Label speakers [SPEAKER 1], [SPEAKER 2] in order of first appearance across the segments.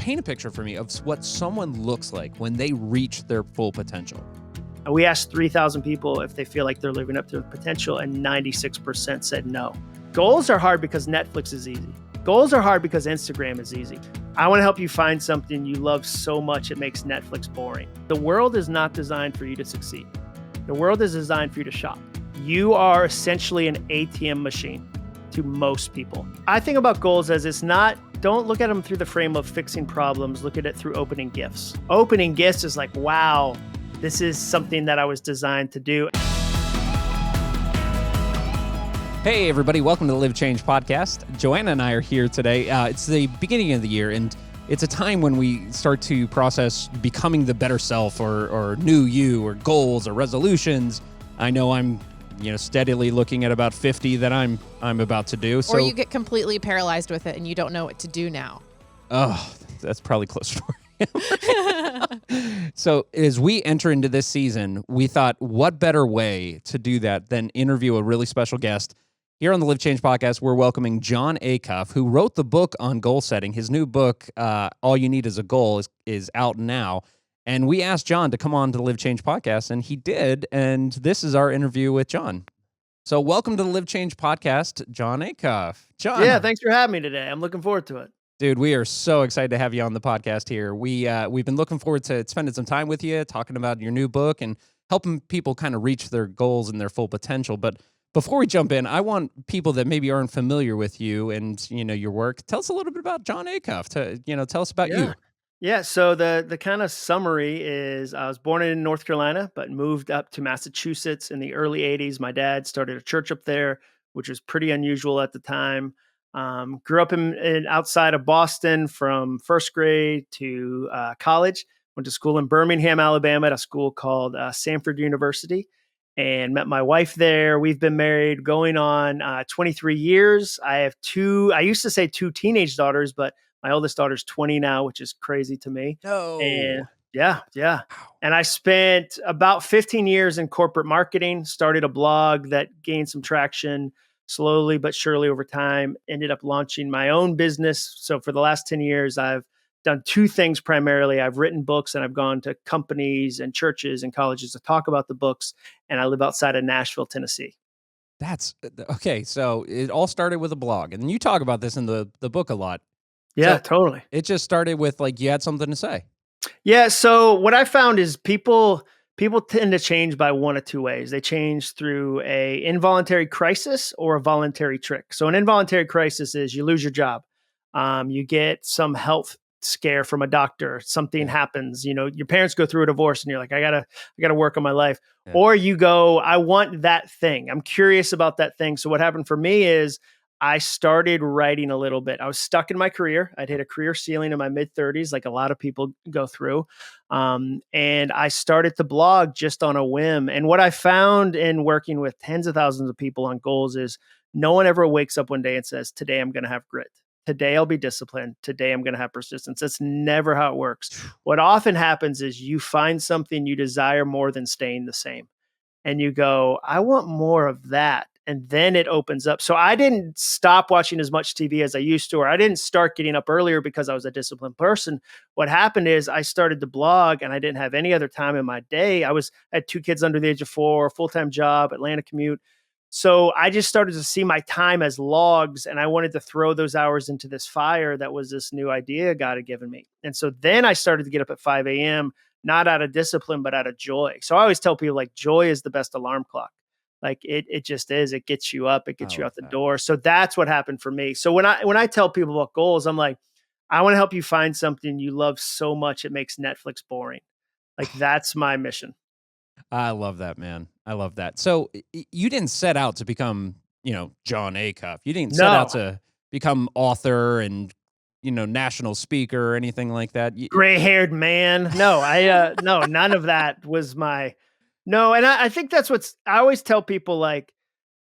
[SPEAKER 1] paint a picture for me of what someone looks like when they reach their full potential.
[SPEAKER 2] We asked 3,000 people if they feel like they're living up to their potential, and 96% said no. Goals are hard because Netflix is easy. Goals are hard because Instagram is easy. I want to help you find something you love so much it makes Netflix boring. The world is not designed for you to succeed. The world is designed for you to shop. You are essentially an ATM machine to most people. I think about goals as don't look at them through the frame of fixing problems, look at it through opening gifts. Opening gifts is like, wow, this is something that I was designed to do.
[SPEAKER 1] Hey, everybody. Welcome to the Live Change podcast. Joanna and I are here today. It's the beginning of the year, and it's a time when we start to process becoming the better self or new you or goals or resolutions. I know I'm steadily looking at about 50 that I'm about to do.
[SPEAKER 3] Or you get completely paralyzed with it and you don't know what to do now.
[SPEAKER 1] Oh, that's probably close to So as we enter into this season, we thought, what better way to do that than interview a really special guest? Here on the Live Change podcast, we're welcoming Jon Acuff, who wrote the book on goal setting. His new book, All You Need Is a Goal, is out now. And we asked Jon to come on to the Live Change podcast, and he did. And this is our interview with Jon. So welcome to the Live Change podcast, Jon Acuff. Jon.
[SPEAKER 2] Yeah, thanks for having me today. I'm looking forward to it.
[SPEAKER 1] Dude, we are so excited to have you on the podcast here. We've been looking forward to spending some time with you, talking about your new book and helping people kind of reach their goals and their full potential. But before we jump in, I want people that maybe aren't familiar with you and your work. Tell us a little bit about Jon Acuff. Tell us about you.
[SPEAKER 2] Yeah, so the kind of summary is I was born in North Carolina, but moved up to Massachusetts in the early 80s. My dad started a church up there, which was pretty unusual at the time. Grew up in outside of Boston from first grade to college. Went to school in Birmingham, Alabama at a school called Samford University, and met my wife there. We've been married going on 23 years. I have I used to say two teenage daughters, but my oldest daughter's 20 now, which is crazy to me.
[SPEAKER 1] No.
[SPEAKER 2] And yeah. And I spent about 15 years in corporate marketing, started a blog that gained some traction slowly but surely over time, ended up launching my own business. So for the last 10 years, I've done two things primarily. I've written books and I've gone to companies and churches and colleges to talk about the books. And I live outside of Nashville, Tennessee.
[SPEAKER 1] That's okay. So it all started with a blog, and you talk about this in the book a lot.
[SPEAKER 2] Yeah,
[SPEAKER 1] So
[SPEAKER 2] totally.
[SPEAKER 1] it just started with you had something to say.
[SPEAKER 2] Yeah. So what I found is people tend to change by one of two ways. They change through a involuntary crisis or a voluntary trick. So an involuntary crisis is you lose your job. You get some health scare from a doctor. Something happens. Your parents go through a divorce, and you're like, I gotta work on my life.
[SPEAKER 1] Yeah.
[SPEAKER 2] Or you go, I want that thing. I'm curious about that thing. So what happened for me is I started writing a little bit. I was stuck in my career. I'd hit a career ceiling in my mid-30s, like a lot of people go through. And I started to blog just on a whim. And what I found in working with tens of thousands of people on goals is no one ever wakes up one day and says, today I'm going to have grit. Today I'll be disciplined. Today I'm going to have persistence. That's never how it works. What often happens is you find something you desire more than staying the same. And you go, I want more of that. And then it opens up. So I didn't stop watching as much TV as I used to, or I didn't start getting up earlier because I was a disciplined person. What happened is I started to blog, and I didn't have any other time in my day. I had two kids under the age of 4, a full-time job, Atlanta commute. So I just started to see my time as logs, and I wanted to throw those hours into this fire that was this new idea God had given me. And so then I started to get up at 5 a.m., not out of discipline, but out of joy. So I always tell people joy is the best alarm clock. It just is. It gets you up. It gets you out the door. So that's what happened for me. So when I tell people about goals, I'm like, I want to help you find something you love so much it makes Netflix boring. That's my mission.
[SPEAKER 1] I love that, man. I love that. So you didn't set out to become, Jon Acuff. You didn't set out to become author and, national speaker or anything like that.
[SPEAKER 2] Gray-haired man. No, no, none of that was my. No, and I think that's I always tell people, I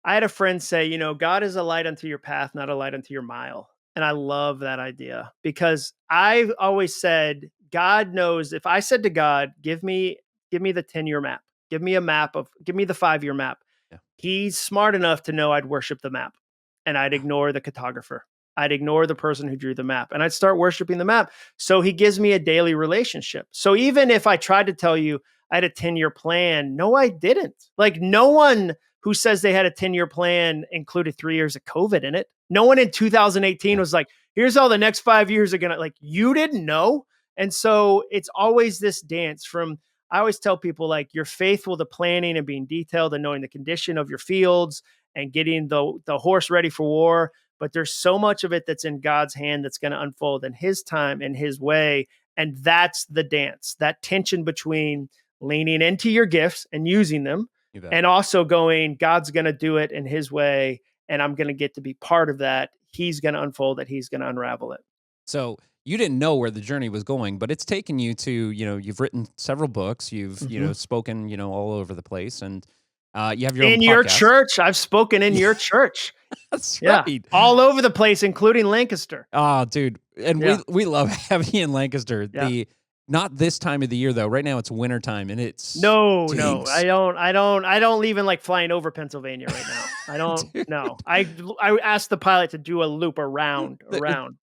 [SPEAKER 2] had a friend say, God is a light unto your path, not a light unto your mile. And I love that idea because I've always said, God knows if I said to God, give me the 10-year map, give me the 5-year map. Yeah. He's smart enough to know I'd worship the map and I'd ignore the cartographer. I'd ignore the person who drew the map and I'd start worshiping the map. So he gives me a daily relationship. So even if I tried to tell you I had a 10-year plan, no, I didn't. Like no one who says they had a 10-year plan included 3 years of COVID in it. No one in 2018 was like, here's all the next 5 years are going to, like, you didn't know. And so it's always this dance from, I always tell people, like, you're faithful to planning and being detailed and knowing the condition of your fields and getting the horse ready for war. But there's so much of it that's in God's hand that's going to unfold in his time, in his way. And that's the dance, that tension between leaning into your gifts and using them and also going, God's going to do it in his way. And I'm going to get to be part of that. He's going to unfold it. He's going to unravel it.
[SPEAKER 1] So you didn't know where the journey was going, but it's taken you to, you've written several books, you've, spoken, all over the place, and you have your own
[SPEAKER 2] in
[SPEAKER 1] podcast.
[SPEAKER 2] Your church. I've spoken in your church.
[SPEAKER 1] That's right.
[SPEAKER 2] All over the place, including Lancaster.
[SPEAKER 1] Oh, dude. And we love having you in Lancaster. Yeah. Not this time of the year though. Right now it's winter time and it's
[SPEAKER 2] no. I don't even like flying over Pennsylvania right now. I don't know. I asked the pilot to do a loop around.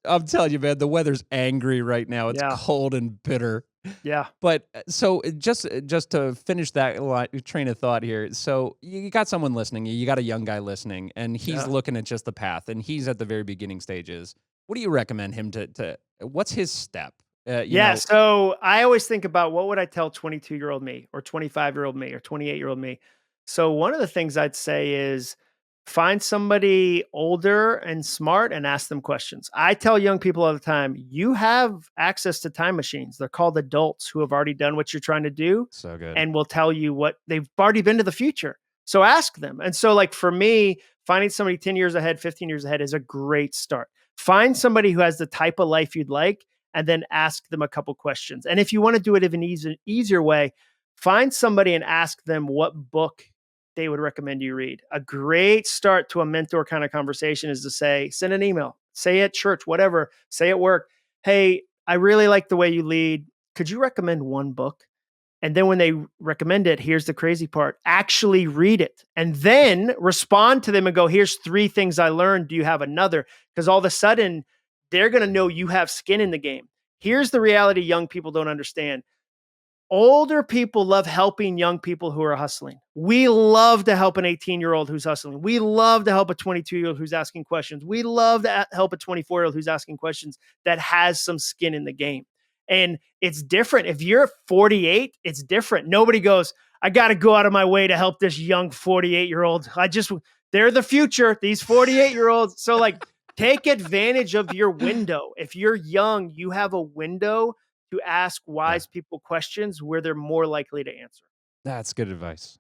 [SPEAKER 1] I'm telling you, man, the weather's angry right now. It's cold and bitter.
[SPEAKER 2] Yeah.
[SPEAKER 1] But so just to finish that train of thought here. So you got someone listening, you got a young guy listening, and he's looking at just the path and he's at the very beginning stages. What do you recommend him to what's his step?
[SPEAKER 2] So I always think about what would I tell 22-year-old me or 25-year-old me or 28-year-old me. So one of the things I'd say is find somebody older and smart and ask them questions. I tell young people all the time, you have access to time machines. They're called adults who have already done what you're trying to do.
[SPEAKER 1] So good.
[SPEAKER 2] And will tell you what they've already been to the future. So ask them. And so like for me, finding somebody 10 years ahead, 15 years ahead is a great start. Find somebody who has the type of life you'd like and then ask them a couple questions. And if you want to do it in an easier way, find somebody and ask them what book they would recommend you read. A great start to a mentor kind of conversation is to say, send an email, say at church, whatever, say at work, hey, I really like the way you lead. Could you recommend one book? And then when they recommend it, here's the crazy part, actually read it and then respond to them and go, here's 3 things I learned. Do you have another? Because all of a sudden they're going to know you have skin in the game. Here's the reality young people don't understand. Older people love helping young people who are hustling. We love to help an 18-year-old who's hustling. We love to help a 22-year-old who's asking questions. We love to help a 24-year-old who's asking questions that has some skin in the game. And it's different. If you're 48, it's different. Nobody goes, I got to go out of my way to help this young 48-year-old. They're the future, these 48-year-olds. So like, take advantage of your window. If you're young, you have a window to ask wise people questions where they're more likely to answer.
[SPEAKER 1] That's good advice.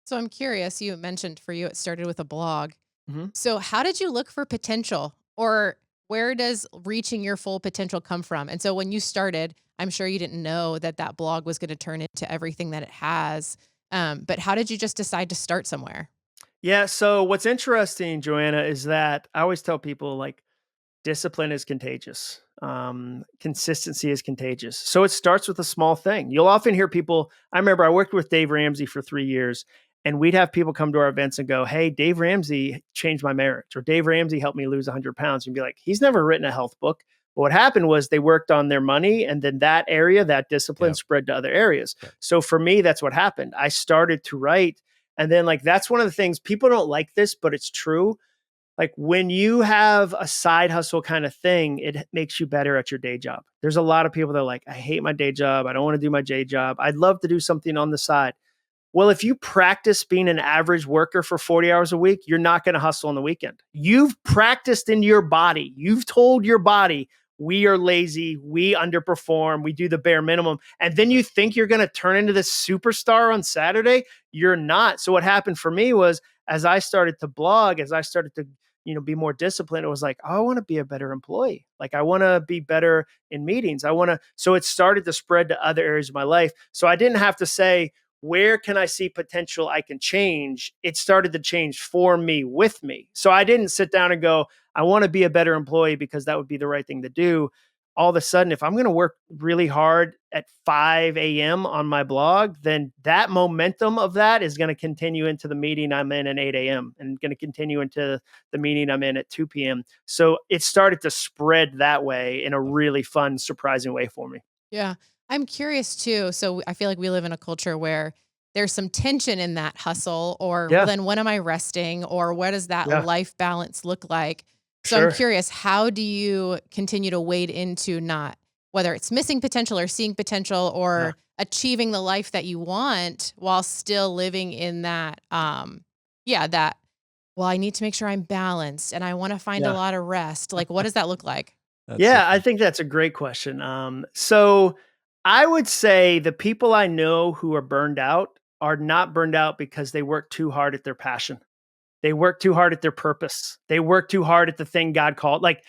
[SPEAKER 3] So I'm curious, you mentioned for you, it started with a blog.
[SPEAKER 2] Mm-hmm.
[SPEAKER 3] So how did you look for potential, or where does reaching your full potential come from? And so when you started, I'm sure you didn't know that blog was going to turn into everything that it has. But how did you just decide to start somewhere?
[SPEAKER 2] Yeah. So what's interesting, Joanna, is that I always tell people like discipline is contagious. Consistency is contagious. So it starts with a small thing. You'll often hear people, I remember I worked with Dave Ramsey for 3 years and we'd have people come to our events and go, hey, Dave Ramsey changed my marriage, or Dave Ramsey helped me lose 100 pounds. And be like, he's never written a health book. But what happened was they worked on their money and then that area, that discipline spread to other areas. So for me, that's what happened. I started to write. And then like, that's one of the things people don't like this, but it's true. Like when you have a side hustle kind of thing, it makes you better at your day job. There's a lot of people that are like, I hate my day job. I don't want to do my day job. I'd love to do something on the side. Well, if you practice being an average worker for 40 hours a week, you're not going to hustle on the weekend. You've practiced in your body. You've told your body, we are lazy, we underperform, we do the bare minimum. And then you think you're going to turn into this superstar on Saturday. You're not. So what happened for me was as I started to blog, as I started to be more disciplined, it was like, oh, I want to be a better employee. Like I want to be better in meetings. So it started to spread to other areas of my life. So I didn't have to say, where can I see potential I can change? It started to change for me, with me. So I didn't sit down and go, I want to be a better employee because that would be the right thing to do. all of a sudden, if I'm going to work really hard at 5 a.m. on my blog, then that momentum of that is going to continue into the meeting I'm in at 8 a.m. and going to continue into the meeting I'm in at 2 p.m. So it started to spread that way in a really fun, surprising way for me.
[SPEAKER 3] Yeah. I'm curious too. So I feel like we live in a culture where there's some tension in that hustle, or, well,
[SPEAKER 2] Yeah.
[SPEAKER 3] then when am I resting? Or what does that
[SPEAKER 2] Yeah.
[SPEAKER 3] life balance look like? So I'm
[SPEAKER 2] Sure.
[SPEAKER 3] curious, how do you continue to wade into not, whether it's missing potential or seeing potential
[SPEAKER 2] Yeah.
[SPEAKER 3] or achieving the life that you want while still living in that, that, well, I need to make sure I'm balanced and I want to find a
[SPEAKER 2] Yeah.
[SPEAKER 3] lot of rest. Like, what does that look like?
[SPEAKER 1] That's so
[SPEAKER 2] Yeah, I
[SPEAKER 1] cool.
[SPEAKER 2] think that's a great question. So I would say the people I know who are burned out are not burned out because they work too hard at their passion. They work too hard at their purpose. They work too hard at the thing God called. Like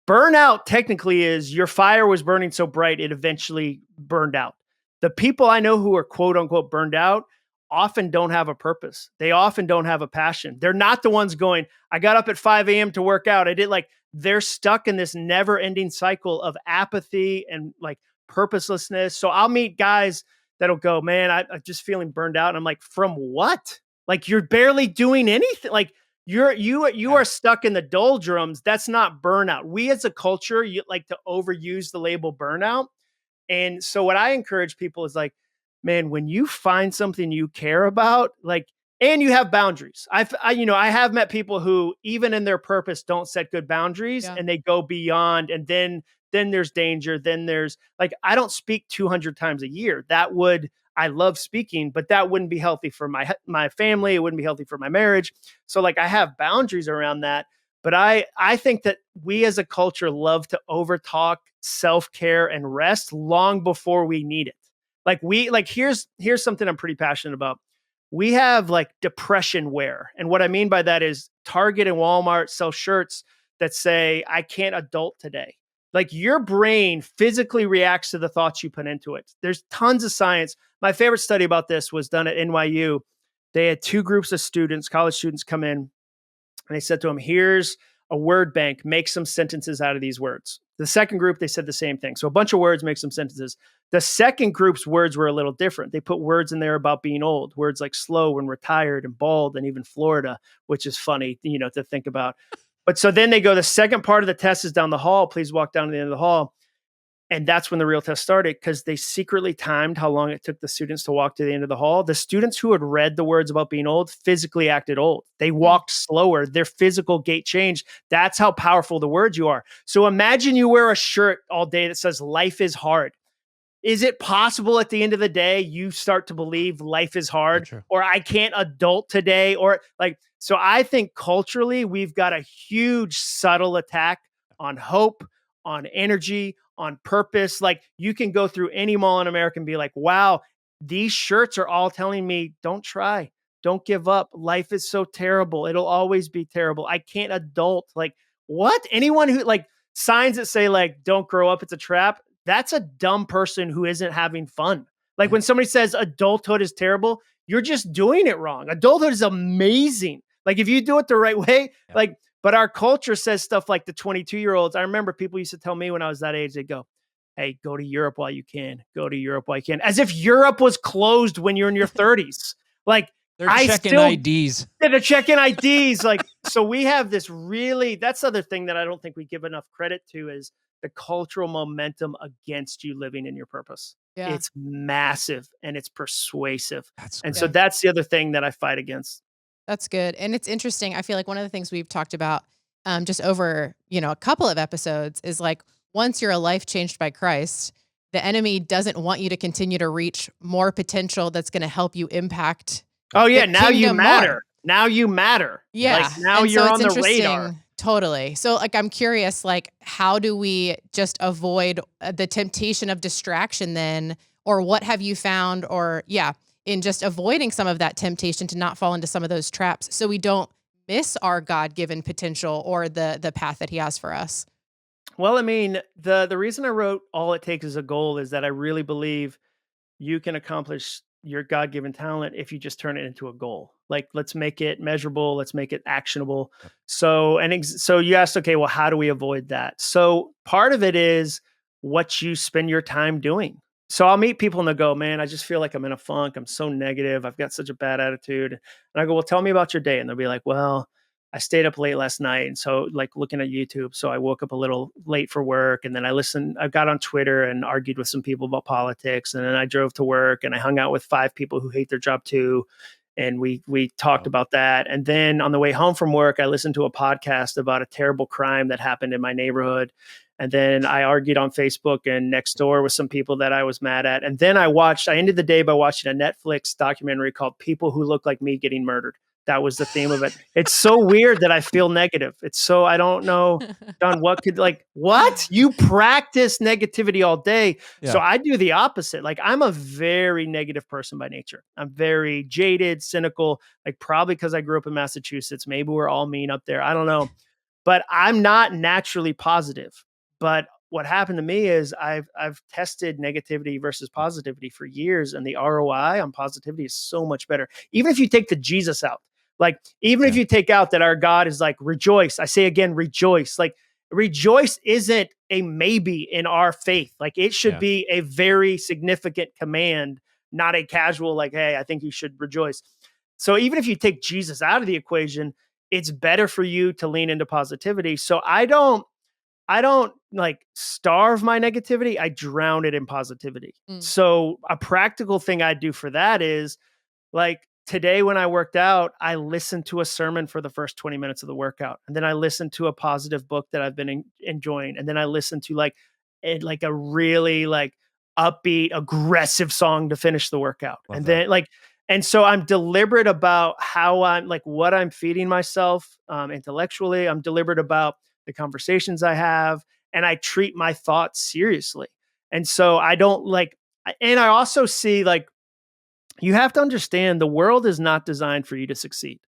[SPEAKER 2] burnout technically is your fire was burning so bright, it eventually burned out. The people I know who are quote unquote burned out often don't have a purpose. They often don't have a passion. They're not the ones going, I got up at 5 a.m. to work out. I did like, they're stuck in this never ending cycle of apathy and like purposelessness. So I'll meet guys that'll go, man, I'm just feeling burned out. And I'm like, from what? Like you're barely doing anything. Like you are stuck in the doldrums. That's not burnout. We as a culture, you like to overuse the label burnout. And so what I encourage people is like, man, when you find something you care about, like, and you have boundaries. I have met people who even in their purpose don't set good boundaries
[SPEAKER 3] Yeah.
[SPEAKER 2] and they go beyond, and then there's danger. Then there's like, I don't speak 200 times a year. I love speaking, but that wouldn't be healthy for my family. It wouldn't be healthy for my marriage. So like I have boundaries around that. But I think that we as a culture love to overtalk self-care and rest long before we need it. Here's something I'm pretty passionate about. We have like depression wear. And what I mean by that is Target and Walmart sell shirts that say, I can't adult today. Like your brain physically reacts to the thoughts you put into it. There's tons of science. My favorite study about this was done at NYU. They had two groups of students, college students, come in, and they said to him, here's a word bank, make some sentences out of these words. The second group, they said the same thing. So a bunch of words, make some sentences. The second group's words were a little different. They put words in there about being old, words like slow and retired and bald and even Florida, which is funny, to think about. But so then they go, the second part of the test is down the hall. Please walk down to the end of the hall. And that's when the real test started, because they secretly timed how long it took the students to walk to the end of the hall. The students who had read the words about being old physically acted old. They walked slower. Their physical gait changed. That's how powerful the words you are. So imagine you wear a shirt all day that says life is hard. Is it possible at the end of the day, you start to believe life is hard, or I can't adult today, or like, so I think culturally we've got a huge subtle attack on hope, on energy, on purpose. Like you can go through any mall in America and be like, wow, these shirts are all telling me, don't try, don't give up. Life is so terrible. It'll always be terrible. I can't adult. Like what? Anyone who like signs that say like, don't grow up, it's a trap. That's a dumb person who isn't having fun. Like when somebody says adulthood is terrible, you're just doing it wrong. Adulthood is amazing. Like if you do it the right way, but our culture says stuff like the 22-year-olds. I remember people used to tell me when I was that age, they'd go, hey, go to Europe while you can. Go to Europe while you can. As if Europe was closed when you're in your 30s. Like
[SPEAKER 1] they're checking IDs.
[SPEAKER 2] Yeah, they're checking IDs. Like, so we have this that's the other thing that I don't think we give enough credit to is the cultural momentum against you living in your purpose.
[SPEAKER 3] Yeah.
[SPEAKER 2] It's massive and it's persuasive.
[SPEAKER 1] And
[SPEAKER 2] so that's the other thing that I fight against.
[SPEAKER 3] That's good. And it's interesting. I feel like one of the things we've talked about just over, a couple of episodes is like, once you're a life changed by Christ, the enemy doesn't want you to continue to reach more potential that's going to help you impact.
[SPEAKER 2] Oh yeah. Now you matter. More. Now you matter.
[SPEAKER 3] Yeah.
[SPEAKER 2] Like now you're on the radar.
[SPEAKER 3] Totally. So like, I'm curious, like, how do we just avoid the temptation of distraction then, or what have you found, or in just avoiding some of that temptation to not fall into some of those traps so we don't miss our God-given potential or the path that he has for us?
[SPEAKER 2] Well, I mean, the reason I wrote All It Takes Is a Goal is that I really believe you can accomplish your God-given talent if you just turn it into a goal. Like, let's make it measurable. Let's make it actionable. So you asked, okay, well, how do we avoid that? So part of it is what you spend your time doing. So I'll meet people and they'll go, man, I just feel like I'm in a funk. I'm so negative. I've got such a bad attitude. And I go, well, tell me about your day. And they'll be like, well, I stayed up late last night. And so like looking at YouTube. So I woke up a little late for work. And then I got on Twitter and argued with some people about politics. And then I drove to work and I hung out with 5 people who hate their job too. And we talked about that. And then on the way home from work, I listened to a podcast about a terrible crime that happened in my neighborhood. And then I argued on Facebook and Nextdoor with some people that I was mad at. And then I ended the day by watching a Netflix documentary called People Who Look Like Me Getting Murdered. That was the theme of it. It's so weird that I feel negative. It's so, I don't know, John, what? You practice negativity all day. Yeah. So I do the opposite. Like I'm a very negative person by nature. I'm very jaded, cynical, like probably because I grew up in Massachusetts. Maybe we're all mean up there. I don't know. But I'm not naturally positive. But what happened to me is I've tested negativity versus positivity for years, and the ROI on positivity is so much better. Even if you take the Jesus out, like even if you take out that our God is like rejoice, I say again, rejoice. Like rejoice isn't a maybe in our faith. Like it should be a very significant command, not a casual like, hey, I think you should rejoice. So even if you take Jesus out of the equation, it's better for you to lean into positivity. So I don't like starve my negativity. I drown it in positivity. So a practical thing I do for that is like today when I worked out, I listened to a sermon for the first 20 minutes of the workout. And then I listened to a positive book that I've been enjoying. And then I listened to like a really like upbeat, aggressive song to finish the workout. Love and that. Then like, and so I'm deliberate about how I'm like what I'm feeding myself intellectually. I'm deliberate about the conversations I have, and I treat my thoughts seriously. And so I don't like, and I also see like, you have to understand the world is not designed for you to succeed.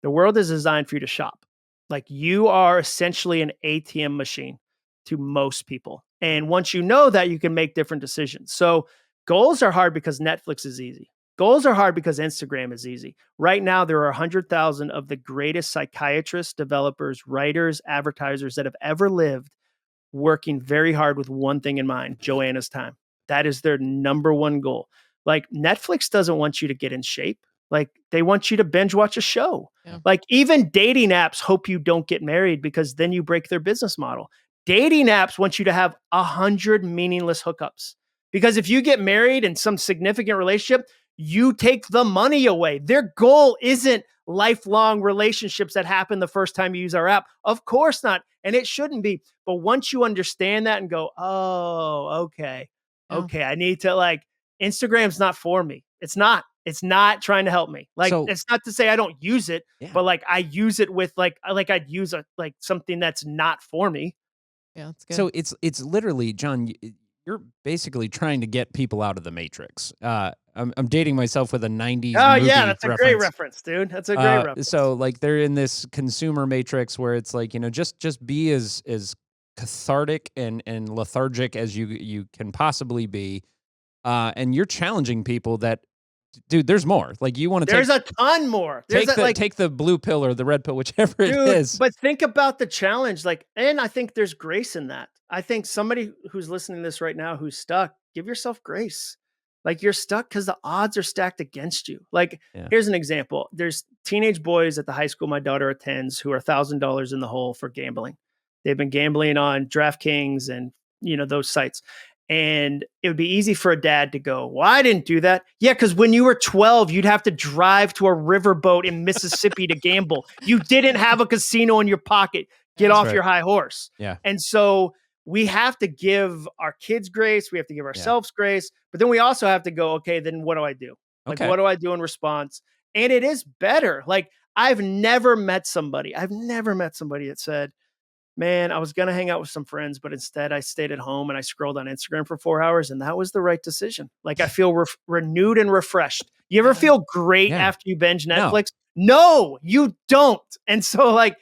[SPEAKER 2] The world is designed for you to shop. Like you are essentially an ATM machine to most people. And once you know that, you can make different decisions. So goals are hard because Netflix is easy. Goals are hard because Instagram is easy. Right now, there are 100,000 of the greatest psychiatrists, developers, writers, advertisers that have ever lived working very hard with one thing in mind, Joanna's time. That is their number one goal. Like Netflix doesn't want you to get in shape. Like they want you to binge watch a show. Yeah. Like even dating apps hope you don't get married because then you break their business model. Dating apps want you to have 100 meaningless hookups. Because if you get married in some significant relationship, you take the money away. Their goal isn't lifelong relationships that happen the first time you use our app. Of course not. And it shouldn't be. But once you understand that and go, oh, okay. Yeah. Okay. I need to like, Instagram's not for me. It's not trying to help me. Like, it's not to say I don't use it, but like I use it with like I'd use like something that's not for me.
[SPEAKER 3] Yeah, that's good.
[SPEAKER 1] So it's literally, John, you're basically trying to get people out of the matrix. I'm dating myself with a 90s movie
[SPEAKER 2] that's a great reference, dude. That's a great reference.
[SPEAKER 1] So like they're in this consumer matrix where it's like, just be as cathartic and lethargic as you can possibly be. And you're challenging people that, dude, there's more. Like you want to
[SPEAKER 2] There's a ton more.
[SPEAKER 1] Take the blue pill or the red pill, whichever it is.
[SPEAKER 2] But think about the challenge. Like, and I think there's grace in that. I think somebody who's listening to this right now who's stuck, give yourself grace. Like you're stuck because the odds are stacked against you. Like, here's an example. There's teenage boys at the high school my daughter attends who are $1,000 in the hole for gambling. They've been gambling on DraftKings and, those sites. And it would be easy for a dad to go, well, I didn't do that. Yeah, because when you were 12, you'd have to drive to a riverboat in Mississippi to gamble. You didn't have a casino in your pocket. Get off your high horse.
[SPEAKER 1] Yeah.
[SPEAKER 2] And so we have to give our kids grace. We have to give ourselves grace. But then we also have to go, okay, then what do I do? Like, what do I do in response? And it is better. Like, I've never met somebody that said, man, I was going to hang out with some friends, but instead I stayed at home and I scrolled on Instagram for 4 hours, and that was the right decision. Like I feel renewed and refreshed. You ever feel great after you binge Netflix? No, you don't. And so like,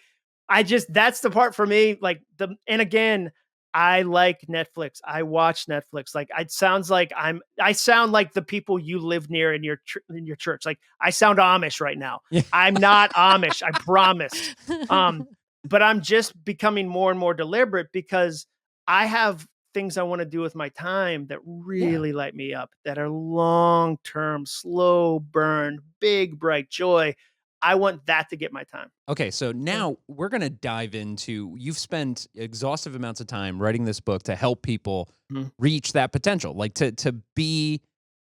[SPEAKER 2] that's the part for me. Like and again, I like Netflix. I watch Netflix. Like I sound like the people you live near in your church. Like I sound Amish right now. Yeah. I'm not Amish. I promise. But I'm just becoming more and more deliberate because I have things I want to do with my time that
[SPEAKER 1] Yeah.
[SPEAKER 2] really light me up, that are long term, slow burn, big, bright joy. I want that to get my time.
[SPEAKER 1] Okay, so now we're going to dive into you've spent exhaustive amounts of time writing this book to help people
[SPEAKER 2] Mhm.
[SPEAKER 1] reach that potential, like to be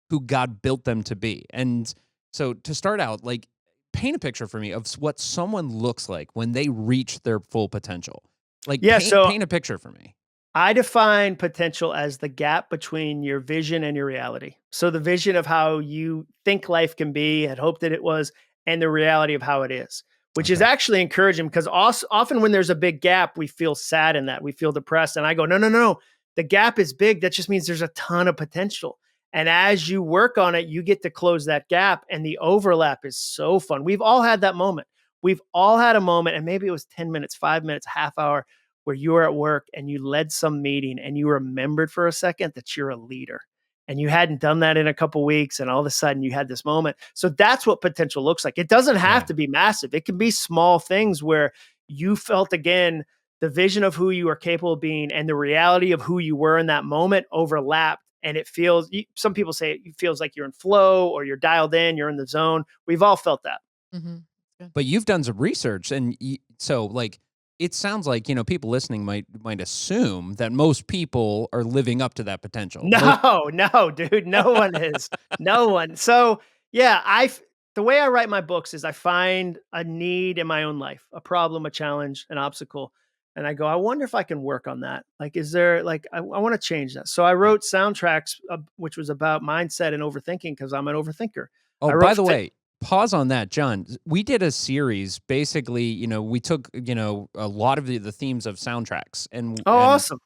[SPEAKER 1] who God built them to be. And so to start out, like paint a picture for me of what someone looks like when they reach their full potential. Like
[SPEAKER 2] Yeah. So
[SPEAKER 1] paint a picture for me.
[SPEAKER 2] I define potential as the gap between your vision and your reality. So the vision of how you think life can be, had hoped that it was, and the reality of how it is, which is
[SPEAKER 1] Okay.
[SPEAKER 2] actually encouraging because often when there's a big gap, we feel sad in that. We feel depressed. And I go, no, no, no, no. The gap is big. That just means there's a ton of potential. And as you work on it, you get to close that gap. And the overlap is so fun. We've all had that moment. We've all had a moment, and maybe it was 10 minutes, 5 minutes, half hour, where you were at work and you led some meeting and you remembered for a second that you're a leader and you hadn't done that in a couple weeks, and all of a sudden you had this moment. So that's what potential looks like. It doesn't have
[SPEAKER 1] Yeah.
[SPEAKER 2] to be massive. It can be small things where you felt again the vision of who you are capable of being and the reality of who you were in that moment overlapped, and it feels, some people say it feels like you're in flow or you're dialed in, you're in the zone. We've all felt that.
[SPEAKER 3] Mhm. Good.
[SPEAKER 1] But you've done some research, and so like it sounds like people listening might assume that most people are living up to that potential.
[SPEAKER 2] No, no, dude, no one is. No one. So, yeah, the way I write my books is I find a need in my own life, a problem, a challenge, an obstacle, and I go, I wonder if I can work on that. Like, is there like I want to change that. So I
[SPEAKER 1] Yeah.
[SPEAKER 2] wrote soundtracks, which was about mindset and overthinking because I'm an overthinker.
[SPEAKER 1] Oh,
[SPEAKER 2] I
[SPEAKER 1] by
[SPEAKER 2] wrote
[SPEAKER 1] the way, pause on that, John. We did a series. Basically, we took a lot of the themes of soundtracks,
[SPEAKER 2] oh,
[SPEAKER 1] and
[SPEAKER 2] awesome.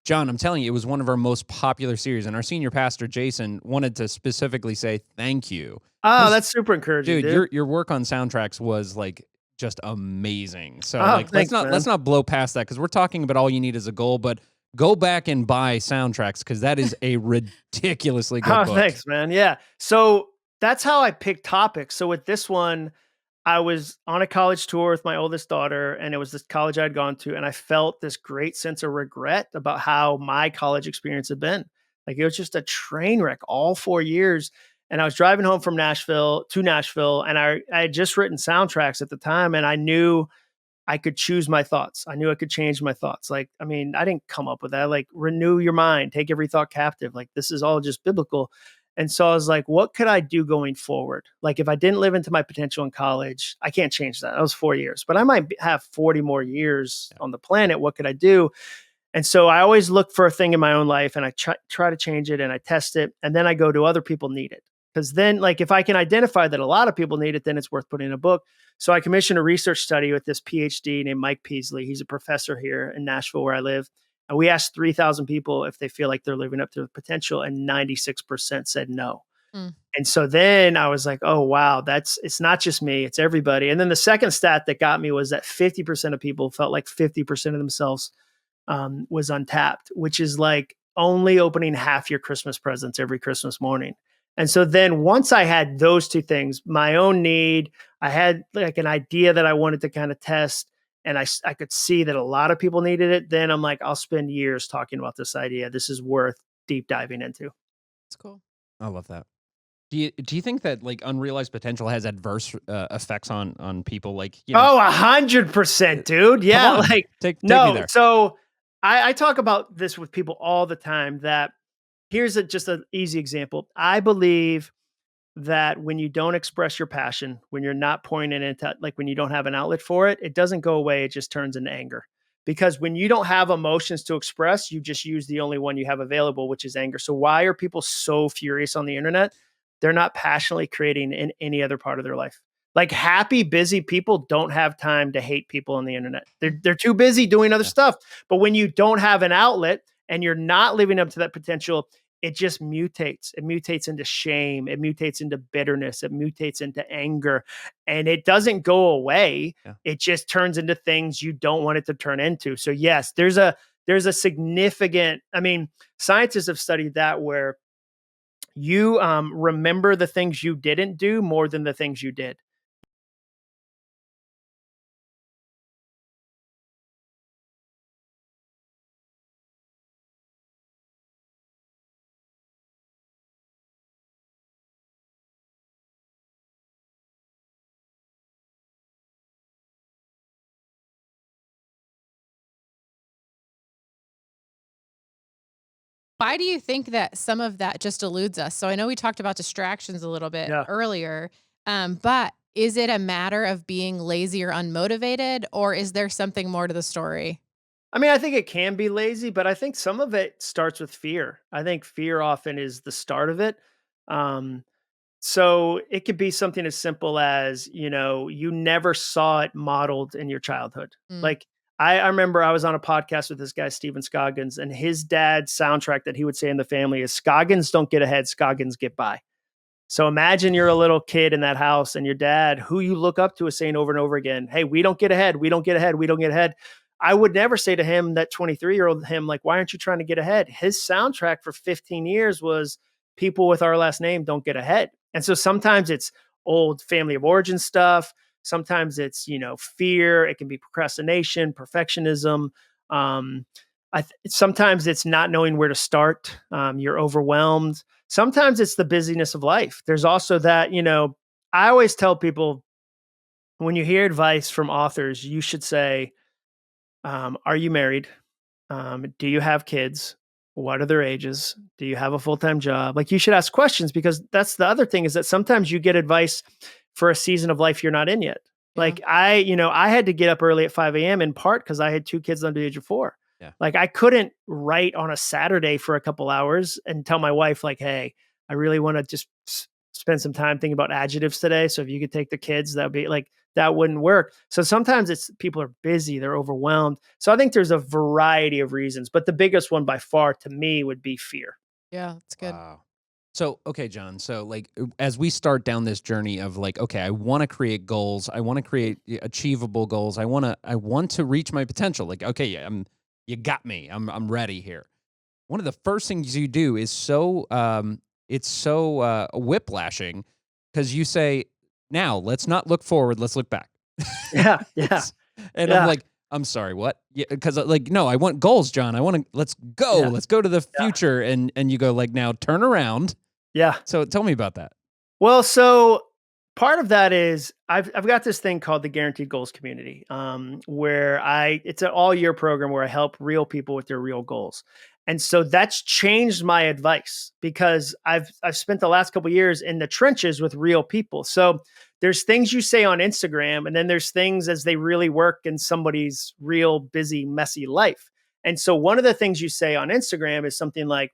[SPEAKER 1] John, I'm telling you, it was one of our most popular series. And our senior pastor Jason wanted to specifically say thank you
[SPEAKER 2] Oh,
[SPEAKER 1] because,
[SPEAKER 2] that's super encouraging,
[SPEAKER 1] dude,
[SPEAKER 2] dude.
[SPEAKER 1] your work on soundtracks was like just amazing. So
[SPEAKER 2] Oh,
[SPEAKER 1] like, let's
[SPEAKER 2] thanks,
[SPEAKER 1] not
[SPEAKER 2] man.
[SPEAKER 1] let's not blow past that because we're talking about all you need is a goal, but go back and buy soundtracks because that is a ridiculously good
[SPEAKER 2] Oh,
[SPEAKER 1] book.
[SPEAKER 2] thanks, man. Yeah. So that's how I pick topics. So with this one, I was on a college tour with my oldest daughter, and it was this college I'd gone to, and I felt this great sense of regret about how my college experience had been. Like it was just a train wreck all 4 years. And I was driving home from Nashville to Nashville, and I had just written soundtracks at the time, and I knew I could choose my thoughts. I knew I could change my thoughts. Like, I mean, I didn't come up with that. Like, renew your mind, take every thought captive. Like, this is all just biblical. And so I was like, what could I do going forward? Like, if I didn't live into my potential in college, I can't change that. That was 4 years, but I might have 40 more years
[SPEAKER 1] Yeah.
[SPEAKER 2] on the planet. What could I do? And so I always look for a thing in my own life and I try to change it and I test it. And then I go to other people need it. Because then, like, if I can identify that a lot of people need it, then it's worth putting in a book. So I commissioned a research study with this PhD named Mike Peasley. He's a professor here in Nashville where I live. And we asked 3,000 people if they feel like they're living up to their potential, and 96% said no.
[SPEAKER 3] Mm.
[SPEAKER 2] And so then I was like, oh, wow, it's not just me, it's everybody. And then the second stat that got me was that 50% of people felt like 50% of themselves was untapped, which is like only opening half your Christmas presents every Christmas morning. And so then once I had those two things, my own need, I had like an idea that I wanted to kind of test, and I could see that a lot of people needed it. Then I'm like, I'll spend years talking about this idea. This is worth deep diving into.
[SPEAKER 3] It's cool.
[SPEAKER 1] I love that. Do you think that like unrealized potential has adverse effects on people? Like
[SPEAKER 2] Oh, 100%, dude.
[SPEAKER 1] come
[SPEAKER 2] Yeah.
[SPEAKER 1] on,
[SPEAKER 2] Like,
[SPEAKER 1] take me
[SPEAKER 2] no.
[SPEAKER 1] there.
[SPEAKER 2] So I talk about this with people all the time that here's just an easy example. I believe that when you don't express your passion, when you're not pouring it into, like when you don't have an outlet for it, it doesn't go away. It just turns into anger. Because when you don't have emotions to express, you just use the only one you have available, which is anger. So why are people so furious on the internet? They're not passionately creating in any other part of their life. Like happy, busy people don't have time to hate people on the internet. They're too busy doing other
[SPEAKER 1] Yeah.
[SPEAKER 2] stuff. But when you don't have an outlet and you're not living up to that potential, it just mutates. It mutates into shame. It mutates into bitterness. It mutates into anger. And it doesn't go away.
[SPEAKER 1] Yeah.
[SPEAKER 2] It just turns into things you don't want it to turn into. So yes, there's a significant, I mean, scientists have studied that where you remember the things you didn't do more than the things you did.
[SPEAKER 3] Why do you think that some of that just eludes us? So I know we talked about distractions a little bit
[SPEAKER 2] Yeah.
[SPEAKER 3] earlier, but is it a matter of being lazy or unmotivated, or is there something more to the story?
[SPEAKER 2] I mean, I think it can be lazy, but I think some of it starts with fear. I think fear often is the start of it. Um, so it could be something as simple as, you never saw it modeled in your childhood.
[SPEAKER 3] Mm,
[SPEAKER 2] Like I remember I was on a podcast with this guy, Steven Scoggins, and his dad's soundtrack that he would say in the family is Scoggins don't get ahead, Scoggins get by. So imagine you're a little kid in that house and your dad, who you look up to, is saying over and over again, hey, we don't get ahead. We don't get ahead. We don't get ahead. I would never say to him, that 23-year-old him, like, why aren't you trying to get ahead? His soundtrack for 15 years was people with our last name don't get ahead. And so sometimes it's old family of origin stuff. Sometimes it's, fear. It can be procrastination, perfectionism. Um, Sometimes it's not knowing where to start. You're overwhelmed. Sometimes it's the busyness of life. There's also that, I always tell people when you hear advice from authors, you should say, are you married? Do you have kids? What are their ages? Do you have a full-time job? Like, you should ask questions, because that's the other thing, is that sometimes you get advice for a season of life you're not in yet.
[SPEAKER 3] yeah.
[SPEAKER 2] Like I had to get up early at 5 a.m. in part because I had two kids under the age of 4.
[SPEAKER 1] Yeah.
[SPEAKER 2] Like, I couldn't write on a Saturday for a couple hours and tell my wife, like, hey, I really want to just spend some time thinking about adjectives today. So if you could take the kids, that'd be like, that wouldn't work. So sometimes it's people are busy, they're overwhelmed. So I think there's a variety of reasons, but the biggest one by far to me would be fear.
[SPEAKER 3] Yeah, that's good.
[SPEAKER 1] Wow. So, okay, John. So, like, as we start down this journey of like, okay, I want to create goals. I want to create achievable goals. I want to reach my potential. Like, okay, yeah, you got me. I'm ready here. One of the first things you do is it's so whiplashing, because you say, now let's not look forward. Let's look back.
[SPEAKER 2] Yeah. Yeah.
[SPEAKER 1] And I'm
[SPEAKER 2] Yeah.
[SPEAKER 1] like, I'm sorry, what? Yeah, because like, no, I want goals, John. I want to, let's go.
[SPEAKER 2] Yeah.
[SPEAKER 1] Let's go to the
[SPEAKER 2] Yeah.
[SPEAKER 1] future. And you go like, now turn around.
[SPEAKER 2] Yeah.
[SPEAKER 1] So tell me about that.
[SPEAKER 2] Well, so part of that is I've got this thing called the Guaranteed Goals Community, where it's an all year program where I help real people with their real goals. And so that's changed my advice, because I've spent the last couple of years in the trenches with real people. So there's things you say on Instagram, and then there's things as they really work in somebody's real busy, messy life. And so one of the things you say on Instagram is something like,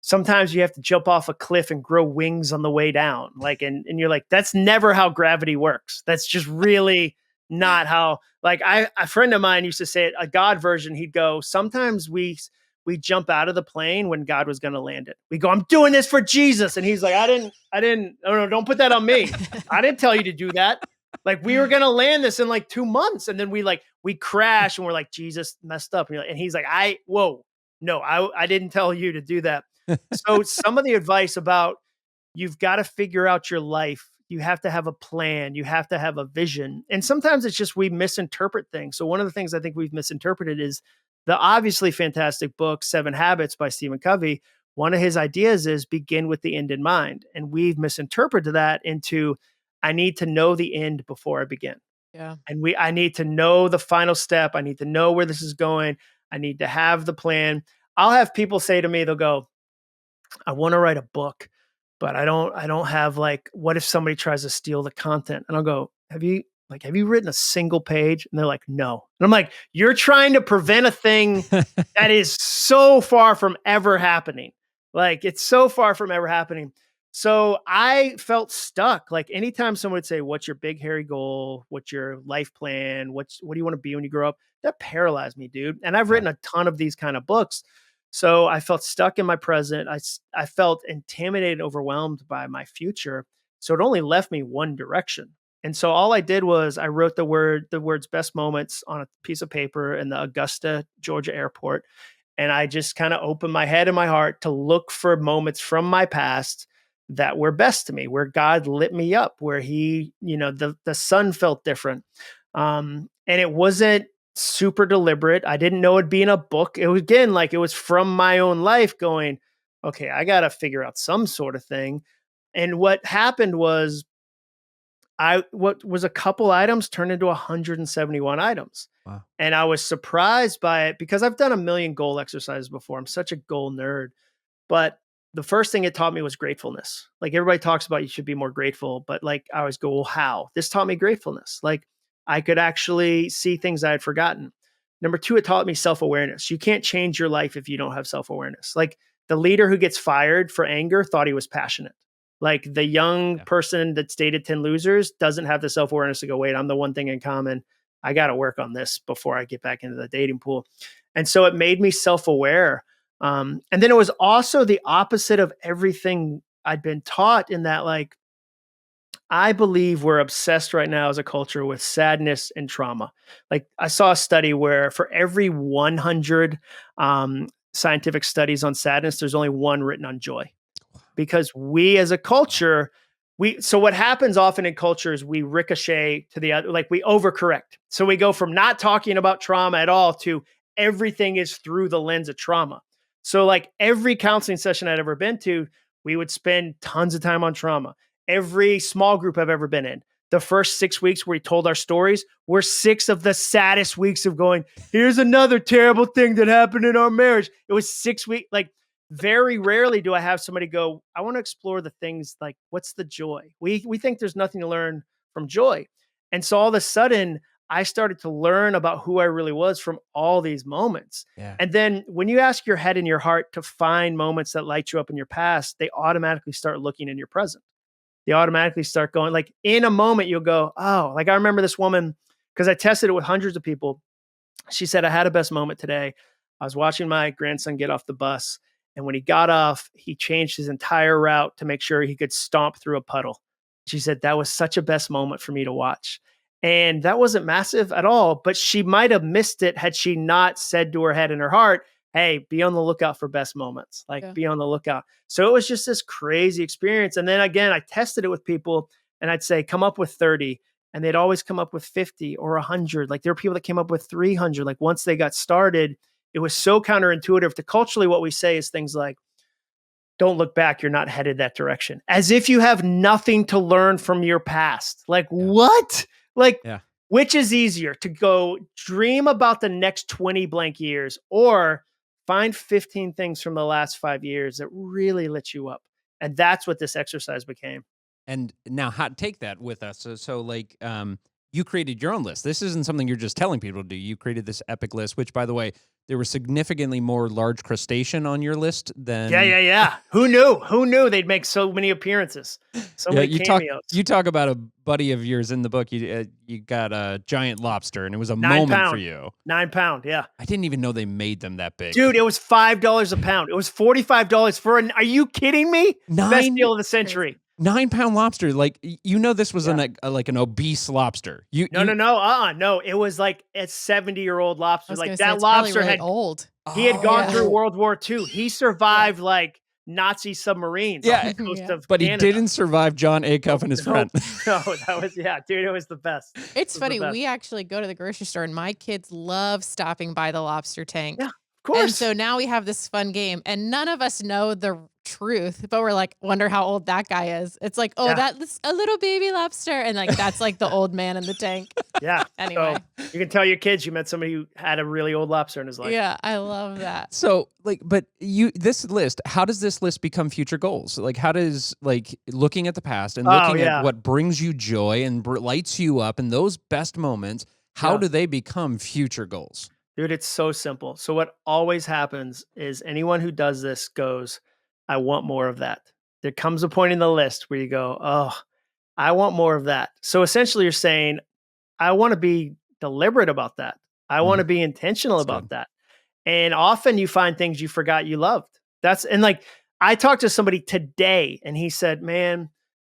[SPEAKER 2] sometimes you have to jump off a cliff and grow wings on the way down. Like, and you're like, that's never how gravity works. That's just really not how, like, a friend of mine used to say it, a God version. He'd go, sometimes we jump out of the plane when God was going to land it. We go, I'm doing this for Jesus. And he's like, I didn't, oh no, don't put that on me. I didn't tell you to do that. Like, we were going to land this in like 2 months. And then we crash and we're like, Jesus messed up. And he's like, whoa, no, I didn't tell you to do that. So some of the advice about, you've got to figure out your life. You have to have a plan. You have to have a vision. And sometimes it's just, we misinterpret things. So one of the things I think we've misinterpreted is the obviously fantastic book, 7 Habits by Stephen Covey. One of his ideas is begin with the end in mind. And we've misinterpreted that into, I need to know the end before I begin.
[SPEAKER 3] Yeah.
[SPEAKER 2] And I need to know the final step. I need to know where this is going. I need to have the plan. I'll have people say to me, they'll go, I want to write a book, but I don't have, like, what if somebody tries to steal the content? And I'll go, have you written a single page? And they're like, no. And I'm like, you're trying to prevent a thing that is so far from ever happening. Like, it's so far from ever happening. So I felt stuck. Like, anytime someone would say, what's your big hairy goal? What's your life plan? What do you want to be when you grow up? That paralyzed me, dude. And I've written a ton of these kind of books. So I felt stuck in my present. I felt intimidated, overwhelmed by my future. So it only left me one direction. And so all I did was I wrote the words best moments on a piece of paper in the Augusta, Georgia airport. And I just kind of opened my head and my heart to look for moments from my past that were best to me, where God lit me up, where he, the sun felt different. And it wasn't super deliberate. I didn't know it'd be in a book. It was, again, like, it was from my own life going, okay, I got to figure out some sort of thing. And what happened was, what was a couple items turned into 171 items.
[SPEAKER 1] Wow.
[SPEAKER 2] And I was surprised by it, because I've done a million goal exercises before. I'm such a goal nerd. But the first thing it taught me was gratefulness. Like everybody talks about you should be more grateful, but like I always go, well, how? This taught me gratefulness. Like I could actually see things I had forgotten. Number two, it taught me self-awareness. You can't change your life if you don't have self-awareness. Like the leader who gets fired for anger thought he was passionate. Like the young person that's dated 10 losers doesn't have the self-awareness to go, wait, I'm the one thing in common. I got to work on this before I get back into the dating pool. And so it made me self-aware. And then it was also the opposite of everything I'd been taught in that, like, I believe we're obsessed right now as a culture with sadness and trauma. Like I saw a study where for every 100 scientific studies on sadness, there's only one written on joy. Because we as a culture, so what happens often in culture is we ricochet to the other, like we overcorrect. So we go from not talking about trauma at all to everything is through the lens of trauma. So like every counseling session I'd ever been to, we would spend tons of time on trauma. Every small group I've ever been in, the first 6 weeks where we told our stories were 6 of the saddest weeks of going, here's another terrible thing that happened in our marriage. It was 6 weeks. Like very rarely do I have somebody go, I want to explore the things like, what's the joy? We think there's nothing to learn from joy. And so all of a sudden I started to learn about who I really was from all these moments.
[SPEAKER 1] Yeah.
[SPEAKER 2] And then when you ask your head and your heart to find moments that light you up in your past, they automatically start looking in your present. They automatically start going, like in a moment, you'll go, oh, like I remember this woman, because I tested it with hundreds of people. She said, I had a best moment today. I was watching my grandson get off the bus. And when he got off, he changed his entire route to make sure he could stomp through a puddle. She said, that was such a best moment for me to watch. And that wasn't massive at all, but she might have missed it had she not said to her head and her heart, hey, be on the lookout for best moments, like be on the lookout. So it was just this crazy experience. And then again, I tested it with people and I'd say, come up with 30 and they'd always come up with 50 or 100. Like there were people that came up with 300. Like once they got started, it was so counterintuitive to culturally what we say is things like, don't look back. You're not headed that direction. As if you have nothing to learn from your past. Like what? Like, which is easier to go dream about the next 20 blank years or find 15 things from the last 5 years that really lit you up? And that's what this exercise became.
[SPEAKER 1] And now take that with us. So like, you created your own list. This isn't something you're just telling people to do. You created this epic list, which by the way, there was significantly more large crustacean on your list than.
[SPEAKER 2] Yeah. Who knew they'd make so many appearances? So many cameos.
[SPEAKER 1] You talk about a buddy of yours in the book. You got a giant lobster, and it was a moment for you.
[SPEAKER 2] 9 pound, yeah.
[SPEAKER 1] I didn't even know they made them that big,
[SPEAKER 2] dude. It was $5 a pound. It was $45 for an. Are you kidding me? Best deal of the century.
[SPEAKER 1] 9 pound lobster. Like, this was an obese lobster.
[SPEAKER 2] No. It was like a 70-year-old lobster. Like that lobster
[SPEAKER 3] really old.
[SPEAKER 2] He had gone through World War II. He survived like Nazi submarines on the coast of
[SPEAKER 1] but
[SPEAKER 2] Canada.
[SPEAKER 1] He didn't survive Jon Acuff and his friend.
[SPEAKER 2] No, that was dude. It was the best.
[SPEAKER 3] It's funny. We actually go to the grocery store, and my kids love stopping by the lobster tank.
[SPEAKER 2] Yeah, of course.
[SPEAKER 3] And so now we have this fun game, and none of us know the truth, but we're like, wonder how old that guy is. It's like, that's a little baby lobster, and like that's like the old man in the tank.
[SPEAKER 2] Yeah.
[SPEAKER 3] Anyway,
[SPEAKER 2] so you can tell your kids you met somebody who had a really old lobster in his life.
[SPEAKER 3] Yeah, I love that.
[SPEAKER 1] So like, but this list, how does this list become future goals? Like, how does like looking at the past and looking at what brings you joy and lights you up and those best moments, how do they become future goals?
[SPEAKER 2] Dude, it's so simple. So what always happens is anyone who does this goes, I want more of that. There comes a point in the list where you go, oh, I want more of that. So essentially you're saying, I want to be deliberate about that. I want to be intentional about that. And often you find things you forgot you loved. And like, I talked to somebody today and he said, man,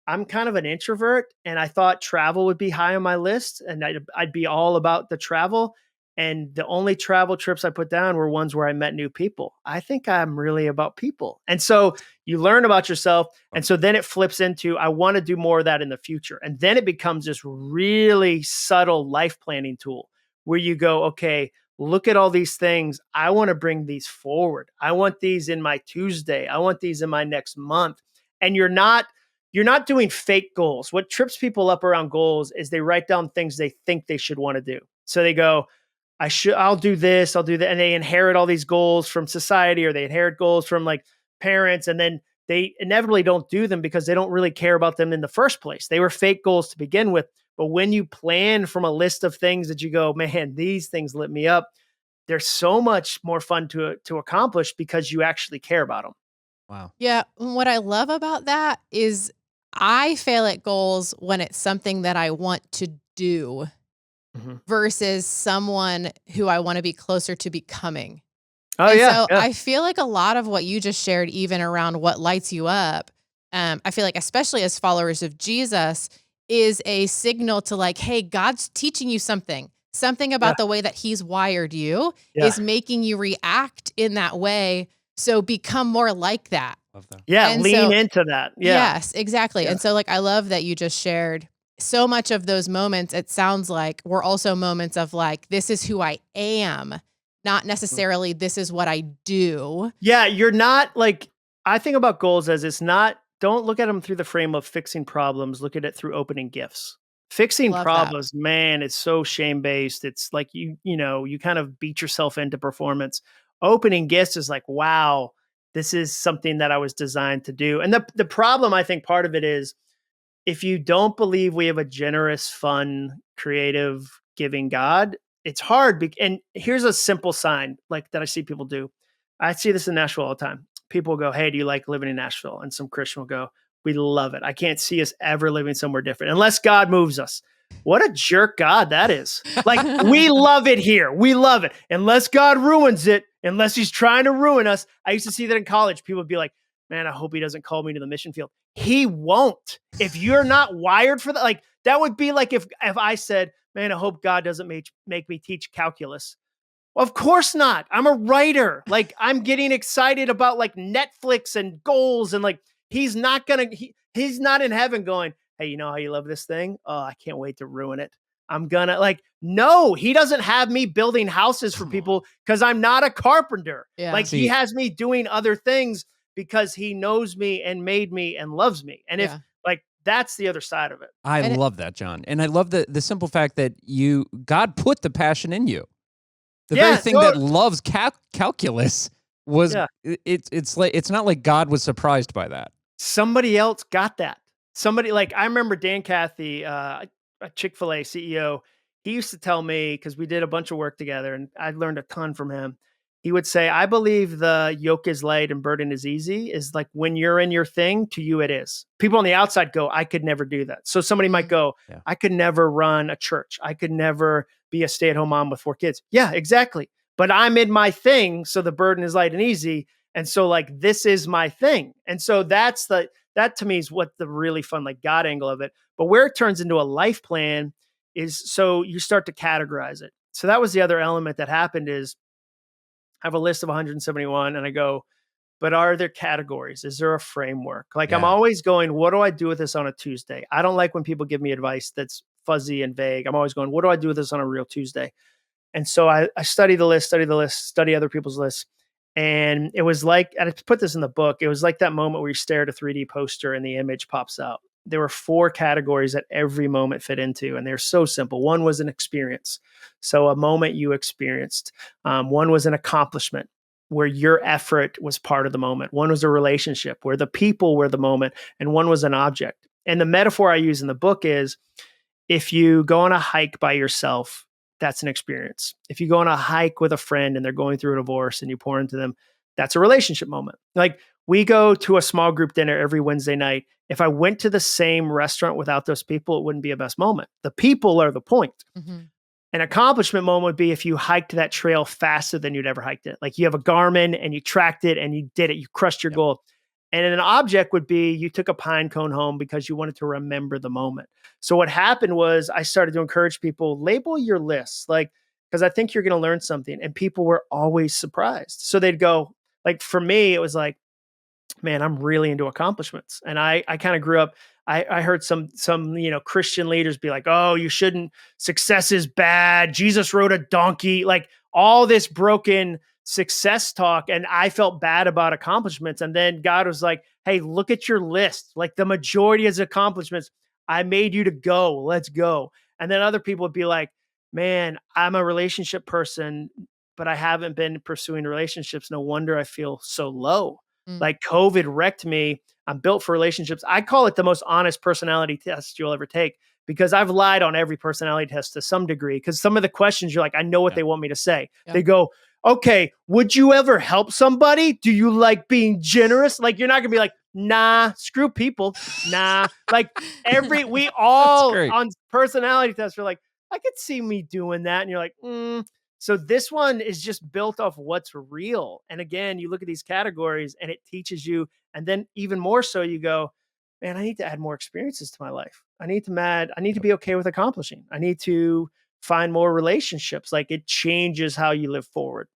[SPEAKER 2] I'm kind of an introvert and I thought travel would be high on my list and I'd be all about the travel. And the only travel trips I put down were ones where I met new people. I think I'm really about people. And so you learn about yourself. And so then it flips into, I want to do more of that in the future. And then it becomes this really subtle life planning tool where you go, okay, look at all these things. I want to bring these forward. I want these in my Tuesday. I want these in my next month. And you're not doing fake goals. What trips people up around goals is they write down things they think they should want to do. So they go, I'll do this, I'll do that. And they inherit all these goals from society or they inherit goals from like parents, and then they inevitably don't do them because they don't really care about them in the first place. They were fake goals to begin with. But when you plan from a list of things that you go, man, these things lit me up, they're so much more fun to accomplish because you actually care about them.
[SPEAKER 1] Wow.
[SPEAKER 3] Yeah. What I love about that is I fail at goals when it's something that I want to do versus someone who I want to be closer to becoming.
[SPEAKER 2] Oh,
[SPEAKER 3] And
[SPEAKER 2] yeah.
[SPEAKER 3] so I feel like a lot of what you just shared, even around what lights you up, I feel like, especially as followers of Jesus, is a signal to like, hey, God's teaching you something. Something about the way that he's wired you is making you react in that way. So become more like that.
[SPEAKER 1] Love that.
[SPEAKER 2] Yeah,
[SPEAKER 3] And
[SPEAKER 2] lean
[SPEAKER 3] so-
[SPEAKER 2] into that. Yeah.
[SPEAKER 3] Yes, exactly.
[SPEAKER 2] Yeah.
[SPEAKER 3] And so like, I love that you just shared so much of those moments. It sounds like were also moments of like, this is who I am, not necessarily this is what I do.
[SPEAKER 2] Yeah, you're not like, I think about goals as it's not, don't look at them through the frame of fixing problems. Look at it through opening gifts. Fixing
[SPEAKER 3] Love that.
[SPEAKER 2] problems, man, it's so shame-based. It's like you kind of beat yourself into performance. Opening gifts is like, wow, this is something that I was designed to do. And the problem, I think part of it is if you don't believe we have a generous, fun, creative, giving God, it's hard. And here's a simple sign like that I see people do. I see this in Nashville all the time. People will go, hey, do you like living in Nashville? And some Christian will go, we love it. I can't see us ever living somewhere different unless God moves us. What a jerk God that is. Like, we love it here. We love it. Unless God ruins it, unless he's trying to ruin us. I used to see that in college. People would be like, man, I hope he doesn't call me to the mission field. He won't. If you're not wired for that, like that would be like if I said, man, I hope God doesn't make me teach calculus. Well, of course not. I'm a writer. Like I'm getting excited about like Netflix and goals and like he's not in heaven going, hey, you know how you love this thing? Oh, I can't wait to ruin it. I'm gonna like, no, he doesn't have me building houses for people because I'm not a carpenter.
[SPEAKER 3] Yeah.
[SPEAKER 2] Like he has me doing other things because he knows me and made me and loves me. And if like, that's the other side of it.
[SPEAKER 1] I love that, John. And I love the simple fact that God put the passion in you. The very thing that loves calculus was it's like, it's not like God was surprised by that.
[SPEAKER 2] Somebody else got that. Somebody like, I remember Dan Cathy, a Chick-fil-A CEO, he used to tell me, because we did a bunch of work together and I learned a ton from him. He would say, I believe the yoke is light and burden is easy is like when you're in your thing, to you it is. People on the outside go, I could never do that. So somebody might go, I could never run a church. I could never be a stay-at-home mom with 4 kids. Yeah, exactly. But I'm in my thing, so the burden is light and easy. And so like, this is my thing. And so that to me is what the really fun, like God angle of it. But where it turns into a life plan is, so you start to categorize it. So that was the other element that happened is, I have a list of 171 and I go, but are there categories? Is there a framework? Like I'm always going, what do I do with this on a Tuesday? I don't like when people give me advice that's fuzzy and vague. I'm always going, what do I do with this on a real Tuesday? And so I study the list, study other people's lists. And it was like, and I put this in the book, it was like that moment where you stare at a 3D poster and the image pops out. There were 4 categories that every moment fit into, and they're so simple. One was an experience. So a moment you experienced. One was an accomplishment where your effort was part of the moment. One was a relationship where the people were the moment, and one was an object. And the metaphor I use in the book is, if you go on a hike by yourself, that's an experience. If you go on a hike with a friend and they're going through a divorce and you pour into them, that's a relationship moment. Like we go to a small group dinner every Wednesday night. If I went to the same restaurant without those people, it wouldn't be a best moment. The people are the point.
[SPEAKER 3] Mm-hmm.
[SPEAKER 2] An accomplishment moment would be if you hiked that trail faster than you'd ever hiked it. Like you have a Garmin and you tracked it and you did it, you crushed your goal. And an object would be you took a pine cone home because you wanted to remember the moment. So what happened was I started to encourage people, label your lists, like, because I think you're going to learn something. And people were always surprised. So they'd go, like, for me, it was like, man, I'm really into accomplishments. And I kind of grew up, I heard some, Christian leaders be like, oh, you shouldn't, success is bad. Jesus rode a donkey, like all this broken success talk. And I felt bad about accomplishments. And then God was like, hey, look at your list. Like the majority of accomplishments, I made you to go, let's go. And then other people would be like, man, I'm a relationship person, but I haven't been pursuing relationships. No wonder I feel so low.
[SPEAKER 3] Mm.
[SPEAKER 2] Like COVID wrecked me. I'm built for relationships. I call it the most honest personality test you'll ever take because I've lied on every personality test to some degree. Because some of the questions you're like, I know what
[SPEAKER 1] Yeah.
[SPEAKER 2] they want me to say.
[SPEAKER 3] Yeah.
[SPEAKER 2] They go, okay, would you ever help somebody? Do you like being generous? Like, you're not gonna be like, nah, screw people. Nah. Like we all
[SPEAKER 1] great.
[SPEAKER 2] on personality tests are like, I could see me doing that. And you're like, So this one is just built off what's real. And again, you look at these categories and it teaches you. And then even more so, you go, man, I need to add more experiences to my life. I need to be okay with accomplishing. I need to find more relationships. Like it changes how you live forward.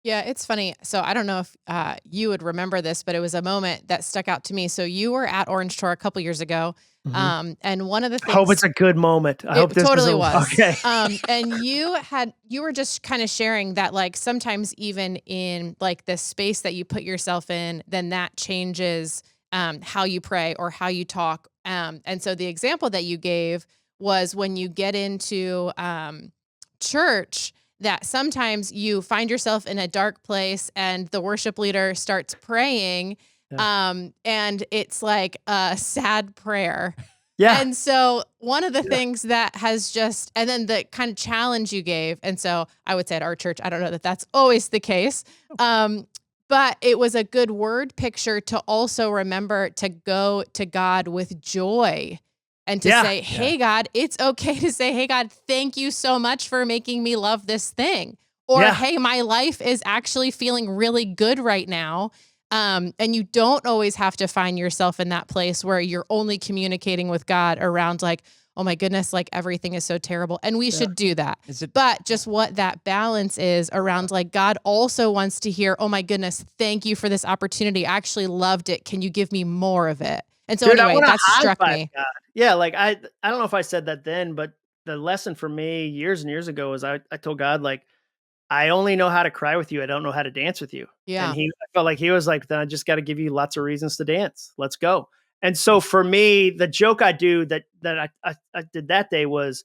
[SPEAKER 3] Yeah, it's funny. So I don't know if you would remember this, but it was a moment that stuck out to me. So you were at Orange Tour a couple years ago, and one of the
[SPEAKER 2] I hope
[SPEAKER 3] things
[SPEAKER 2] it's a good moment. I hope
[SPEAKER 3] it
[SPEAKER 2] this
[SPEAKER 3] totally
[SPEAKER 2] is
[SPEAKER 3] was.
[SPEAKER 2] okay.
[SPEAKER 3] And you were just kind of sharing that, like, sometimes even in like the space that you put yourself in, then that changes how you pray or how you talk. And so the example that you gave was when you get into church, that sometimes you find yourself in a dark place and the worship leader starts praying, and it's like a sad prayer.
[SPEAKER 2] Yeah.
[SPEAKER 3] And so one of the things that has just, and then the kind of challenge you gave, and so I would say at our church, I don't know that that's always the case, but it was a good word picture to also remember to go to God with joy and to say, hey, God, it's okay to say, hey, God, thank you so much for making me love this thing. Or, hey, my life is actually feeling really good right now. And you don't always have to find yourself in that place where you're only communicating with God around like, oh my goodness, like everything is so terrible. And we should do that. But just what that balance is around, like, God also wants to hear, oh my goodness, thank you for this opportunity. I actually loved it. Can you give me more of it? And so anyway, that struck me.
[SPEAKER 2] God. Yeah, like I don't know if I said that then, but the lesson for me years and years ago was I told God, like, I only know how to cry with you. I don't know how to dance with you.
[SPEAKER 3] Yeah.
[SPEAKER 2] And I felt like he was like, then I just got to give you lots of reasons to dance. Let's go. And so for me, the joke I do that I did that day was,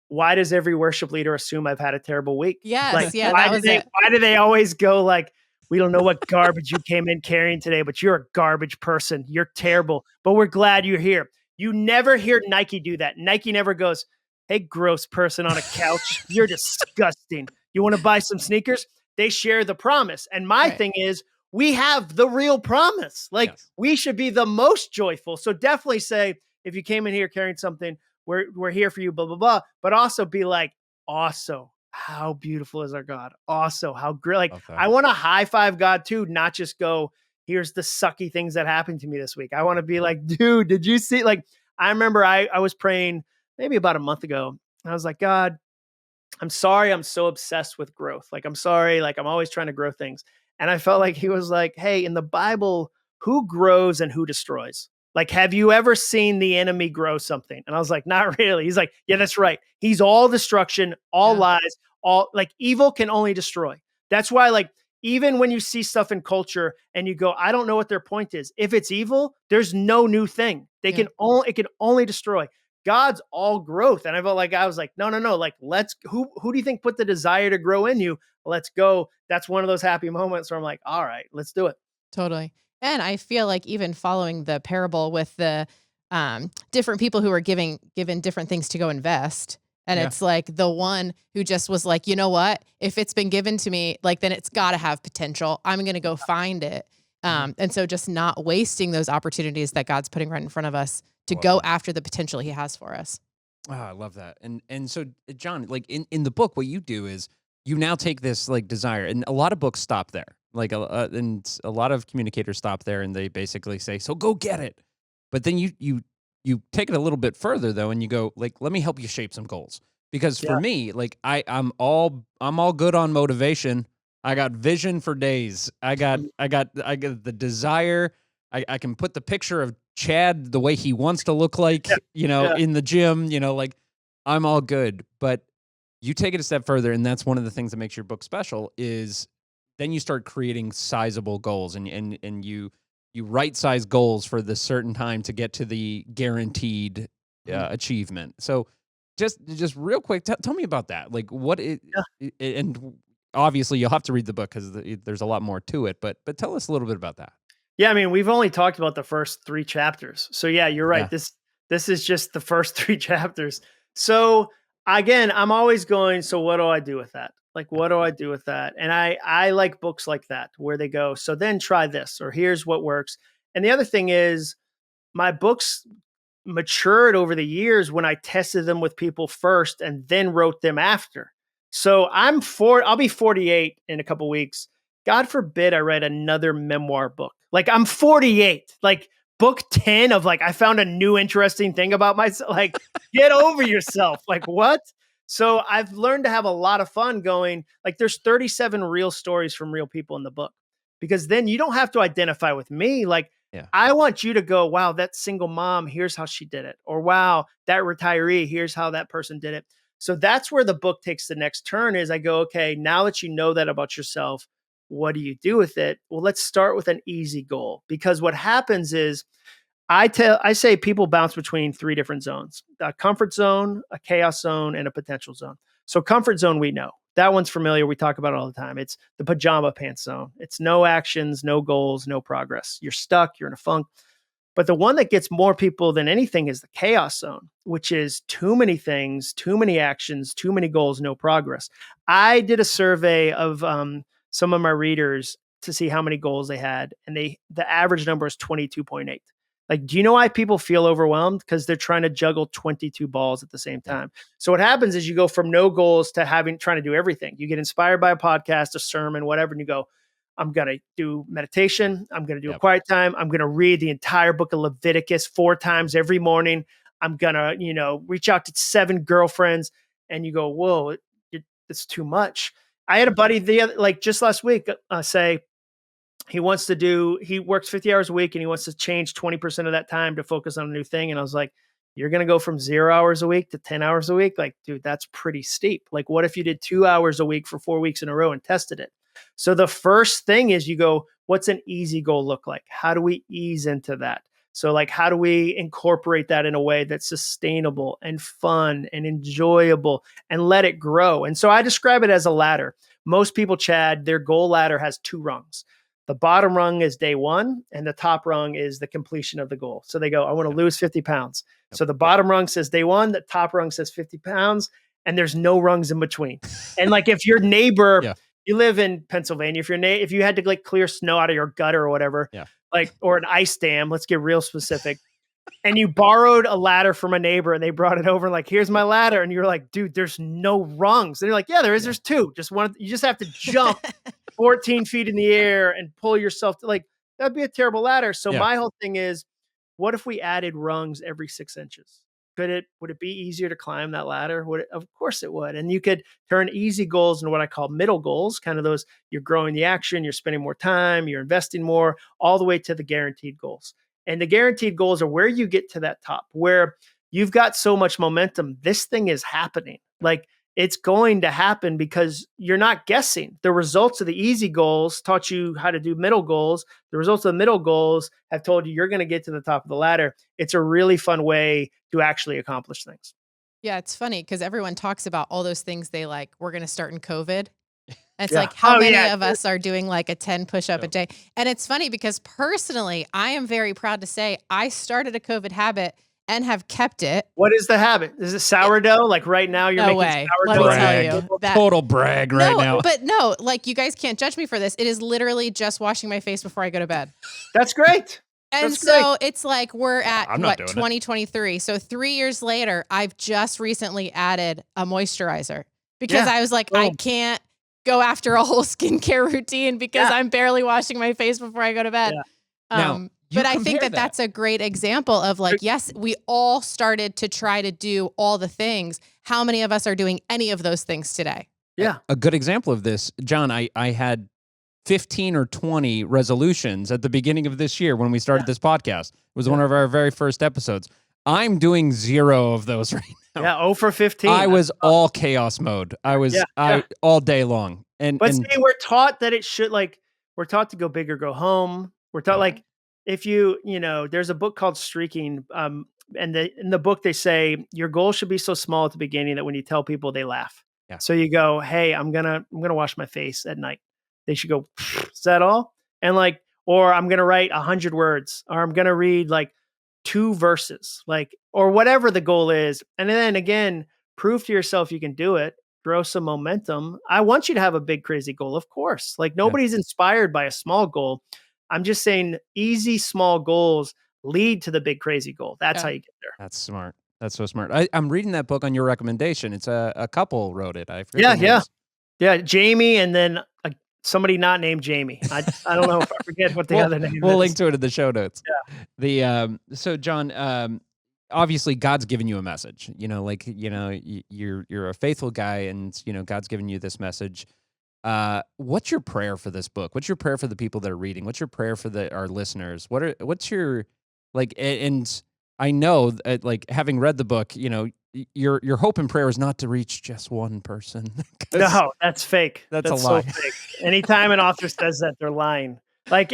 [SPEAKER 2] why does every worship leader assume I've had a terrible week?
[SPEAKER 3] Yes.
[SPEAKER 2] Like,
[SPEAKER 3] Yeah, that was it.
[SPEAKER 2] why do they always go like, we don't know what garbage you came in carrying today, but you're a garbage person. You're terrible, but we're glad you're here. You never hear Nike do that. Nike never goes, hey, gross person on a couch. You're disgusting. You want to buy some sneakers? They share the promise. And my thing is, we have the real promise. Like, we should be the most joyful. So definitely say, if you came in here carrying something, we're here for you, blah, blah, blah. But also be like, also, how beautiful is our God? Also, how great. Like, I want to high five God too, not just go, here's the sucky things that happened to me this week. I want to be like, dude, did you see? Like, I remember I was praying maybe about a month ago. I was like, God, I'm sorry I'm so obsessed with growth. Like, I'm sorry, like I'm always trying to grow things. And I felt like he was like, hey, in the Bible, who grows and who destroys? Like, have you ever seen the enemy grow something? And I was like, not really. He's like, yeah, that's right. He's all destruction, all lies, all like evil can only destroy. That's why, like, even when you see stuff in culture and you go, I don't know what their point is. If it's evil, there's no new thing. It can only destroy. God's all growth. And I felt like I was like, no. Like, who do you think put the desire to grow in you? Let's go. That's one of those happy moments where I'm like, all right, let's do it.
[SPEAKER 3] Totally. And I feel like even following the parable with the different people who are given different things to go invest. And it's like the one who just was like, you know what, if it's been given to me, like, then it's got to have potential. I'm going to go find it. And so just not wasting those opportunities that God's putting right in front of us to go after the potential he has for us.
[SPEAKER 1] Oh, I love that. And so, John, like in the book, what you do is you now take this like desire, and a lot of books stop there. Like, and a lot of communicators stop there, and they basically say, "So go get it." But then you take it a little bit further though, and you go like, "Let me help you shape some goals." Because for me, like I'm all good on motivation. I got vision for days. I got the desire. I can put the picture of Chad the way he wants to look like, in the gym, like I'm all good. But you take it a step further, and that's one of the things that makes your book special is then you start creating sizable goals, and you right size goals for the certain time to get to the guaranteed achievement. So just real quick, tell me about that. Like what it, and obviously you'll have to read the book because there's a lot more to it, but tell us a little bit about that.
[SPEAKER 2] Yeah, I mean, we've only talked about the first 3 chapters. So yeah, you're right.
[SPEAKER 1] Yeah.
[SPEAKER 2] This is just the first 3 chapters. So again, I'm always going, so what do I do with that? Like, what do I do with that? And I like books like that where they go, so then try this, or here's what works. And the other thing is my books matured over the years when I tested them with people first and then wrote them after. So I'll be 48 in a couple weeks. God forbid I write another memoir book. Like I'm 48. Like book 10 of like I found a new interesting thing about myself. Like get over yourself. Like what? So I've learned to have a lot of fun going like there's 37 real stories from real people in the book. Because then you don't have to identify with me. Like
[SPEAKER 1] Yeah.
[SPEAKER 2] I want you to go, wow, that single mom, here's how she did it. Or wow, that retiree, here's how that person did it. So that's where the book takes the next turn is I go, okay, now that you know that about yourself, what do you do with it? Well, let's start with an easy goal because what happens is I say people bounce between 3 different zones: a comfort zone, a chaos zone, and a potential zone. So comfort zone, we know that one's familiar. We talk about it all the time. It's the pajama pants zone. It's no actions, no goals, no progress. You're stuck. You're in a funk. But the one that gets more people than anything is the chaos zone, which is too many things, too many actions, too many goals, no progress. I did a survey of some of my readers to see how many goals they had, and the average number is 22.8. Like, do you know why people feel overwhelmed? Because they're trying to juggle 22 balls at the same time. So what happens is you go from no goals to trying to do everything. You get inspired by a podcast, a sermon, whatever, and you go, I'm going to do meditation. I'm going to do a quiet time. I'm going to read the entire book of Leviticus 4 times every morning. I'm going to, reach out to 7 girlfriends. And you go, whoa, it's too much. I had a buddy just last week say he works 50 hours a week and he wants to change 20% of that time to focus on a new thing. And I was like, you're going to go from 0 hours a week to 10 hours a week? Like, dude, that's pretty steep. Like, what if you did 2 hours a week for 4 weeks in a row and tested it? So the first thing is you go, what's an easy goal look like? How do we ease into that? So like, how do we incorporate that in a way that's sustainable and fun and enjoyable and let it grow? And so I describe it as a ladder. Most people, Chad, their goal ladder has 2 rungs. The bottom rung is day 1 and the top rung is the completion of the goal. So they go, I want to lose 50 pounds. So the bottom rung says day 1, the top rung says 50 pounds, and there's no rungs in between. And like if your neighbor, you live in Pennsylvania, if you had to like clear snow out of your gutter or whatever, or an ice dam, let's get real specific. And you borrowed a ladder from a neighbor and they brought it over and like, here's my ladder. And you're like, dude, there's no rungs. And you're like, yeah, there is. There's 2. You just have to jump 14 feet in the air and pull yourself to that'd be a terrible ladder. So my whole thing is, what if we added rungs every 6 inches? Would it be easier to climb that ladder? Of course it would. And you could turn easy goals into what I call middle goals, kind of those you're growing the action, you're spending more time, you're investing more, all the way to the guaranteed goals. And the guaranteed goals are where you get to that top, where you've got so much momentum. This thing is happening. Like it's going to happen because you're not guessing. The results of the easy goals taught you how to do middle goals. The results of the middle goals have told you you're going to get to the top of the ladder. It's a really fun way to actually accomplish things.
[SPEAKER 3] Yeah, it's funny because everyone talks about all those things we're going to start in COVID. And it's like, how many of us are doing like a 10 push-up a day? And it's funny because personally, I am very proud to say I started a COVID habit and have kept it.
[SPEAKER 2] What is the habit? Is it sourdough? Like right now you're making sourdough?
[SPEAKER 3] Let me tell you.
[SPEAKER 1] Total brag right now.
[SPEAKER 3] But no, like you guys can't judge me for this. It is literally just washing my face before I go to bed.
[SPEAKER 2] That's great.
[SPEAKER 3] And so it's like we're at 2023. So 3 years later, I've just recently added a moisturizer because I was like, I can't go after a whole skincare routine because I'm barely washing my face before I go to bed. But I think that's a great example of like, yes, we all started to try to do all the things. How many of us are doing any of those things today?
[SPEAKER 2] Yeah.
[SPEAKER 1] A good example of this, John, I had 15 or 20 resolutions at the beginning of this year when we started this podcast. It was one of our very first episodes. I'm doing 0 of those right now.
[SPEAKER 2] Yeah, 0 for 15.
[SPEAKER 1] I was all chaos mode. I was all day long.
[SPEAKER 2] See, we're taught that it should we're taught to go big or go home. We're taught if there's a book called Streaking, and in the book they say your goal should be so small at the beginning that when you tell people they laugh.
[SPEAKER 1] Yeah.
[SPEAKER 2] So you go, hey, I'm gonna wash my face at night. They should go, is that all? And or I'm going to write 100 words, or I'm going to read like 2 verses, like, or whatever the goal is. And then again, prove to yourself you can do it, grow some momentum. I want you to have a big, crazy goal, of course. Like nobody's inspired by a small goal. I'm just saying easy, small goals lead to the big, crazy goal. That's how you get there.
[SPEAKER 1] That's smart. That's so smart. I'm reading that book on your recommendation. It's a couple wrote it. I forget
[SPEAKER 2] Yeah,
[SPEAKER 1] their
[SPEAKER 2] yeah.
[SPEAKER 1] names.
[SPEAKER 2] Yeah, Jamie, and then somebody not named Jamie. I don't know if I forget what the other name
[SPEAKER 1] We'll
[SPEAKER 2] is.
[SPEAKER 1] link to it in the show notes.
[SPEAKER 2] Yeah.
[SPEAKER 1] So John, obviously God's given you a message. You're a faithful guy, and God's given you this message. What's your prayer for this book? What's your prayer for the people that are reading? What's your prayer for our listeners? What's your and I know like having read the book, your hope and prayer is not to reach just one person.
[SPEAKER 2] No, that's fake.
[SPEAKER 1] That's a
[SPEAKER 2] so
[SPEAKER 1] lie.
[SPEAKER 2] fake. Anytime an author says that, they're lying. Like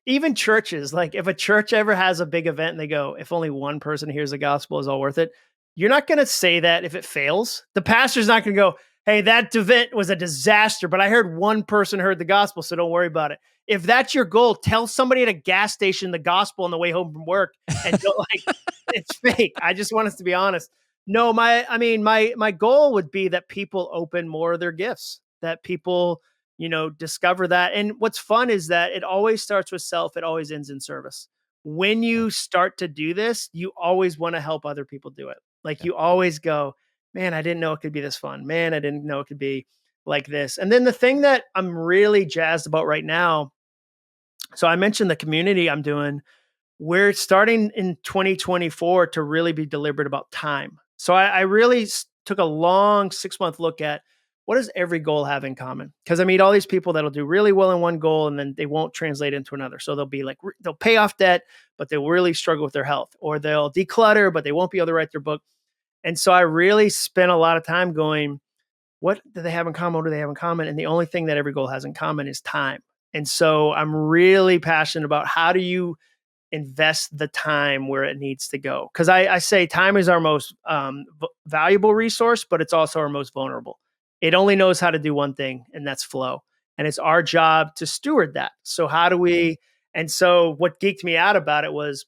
[SPEAKER 2] even churches, like if a church ever has a big event and they go, if only one person hears the gospel, is all worth it. You're not going to say that if it fails. The pastor's not going to go, hey, that event was a disaster, but I heard one person heard the gospel, so don't worry about it. If that's your goal, tell somebody at a gas station the gospel on the way home from work, and don't it's fake. I just want us to be honest. No, my goal would be that people open more of their gifts, that people, discover that. And what's fun is that it always starts with self. It always ends in service. When you start to do this, you always want to help other people do it. Like you always go, man, I didn't know it could be this fun. Man, I didn't know it could be like this. And then the thing that I'm really jazzed about right now, so I mentioned the community I'm doing. We're starting in 2024 to really be deliberate about time. So I really took a long 6-month look at what does every goal have in common? Because I meet all these people that'll do really well in one goal and then they won't translate into another. So they'll be like, they'll pay off debt, but they'll really struggle with their health, or they'll declutter, but they won't be able to write their book. And so I really spent a lot of time going, what do they have in common? What do they have in common? And the only thing that every goal has in common is time. And so I'm really passionate about how do you invest the time where it needs to go? Because I say time is our most valuable resource, but it's also our most vulnerable. It only knows how to do one thing, and that's flow. And it's our job to steward that. So how do we? And so what geeked me out about it was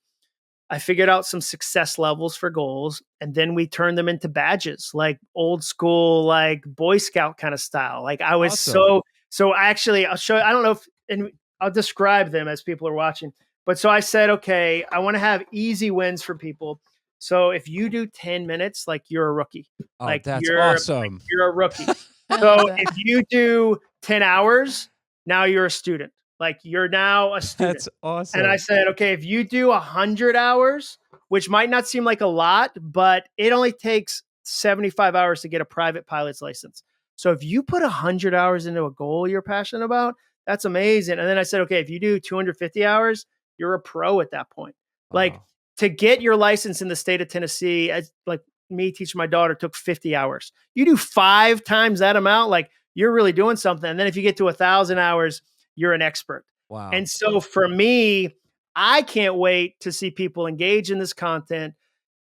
[SPEAKER 2] I figured out some success levels for goals, and then we turned them into badges, like old school, like Boy Scout kind of style. Like I was
[SPEAKER 1] Awesome.
[SPEAKER 2] so actually, I'll show you, I don't know if, and I'll describe them as people are watching. But so I said, okay, I want to have easy wins for people. So if you do 10 minutes, like you're a rookie.
[SPEAKER 1] Oh,
[SPEAKER 2] Like
[SPEAKER 1] that's
[SPEAKER 2] you're
[SPEAKER 1] awesome.
[SPEAKER 2] you're a rookie.
[SPEAKER 3] I
[SPEAKER 2] So
[SPEAKER 3] love that.
[SPEAKER 2] if you do 10 hours, now you're a student. Like you're now a student.
[SPEAKER 1] That's awesome.
[SPEAKER 2] And I said, okay, if you do 100 hours, which might not seem like a lot, but it only takes 75 hours to get a private pilot's license. So if you put 100 hours into a goal you're passionate about, that's amazing. And then I said, okay, if you do 250 hours, you're a pro at that point. Like
[SPEAKER 1] Wow.
[SPEAKER 2] to get your license in the state of Tennessee, as like me teaching my daughter took 50 hours. You do 5 times that amount, like you're really doing something. And then if you get to 1,000 hours, you're an expert.
[SPEAKER 1] Wow.
[SPEAKER 2] And so for me, I can't wait to see people engage in this content,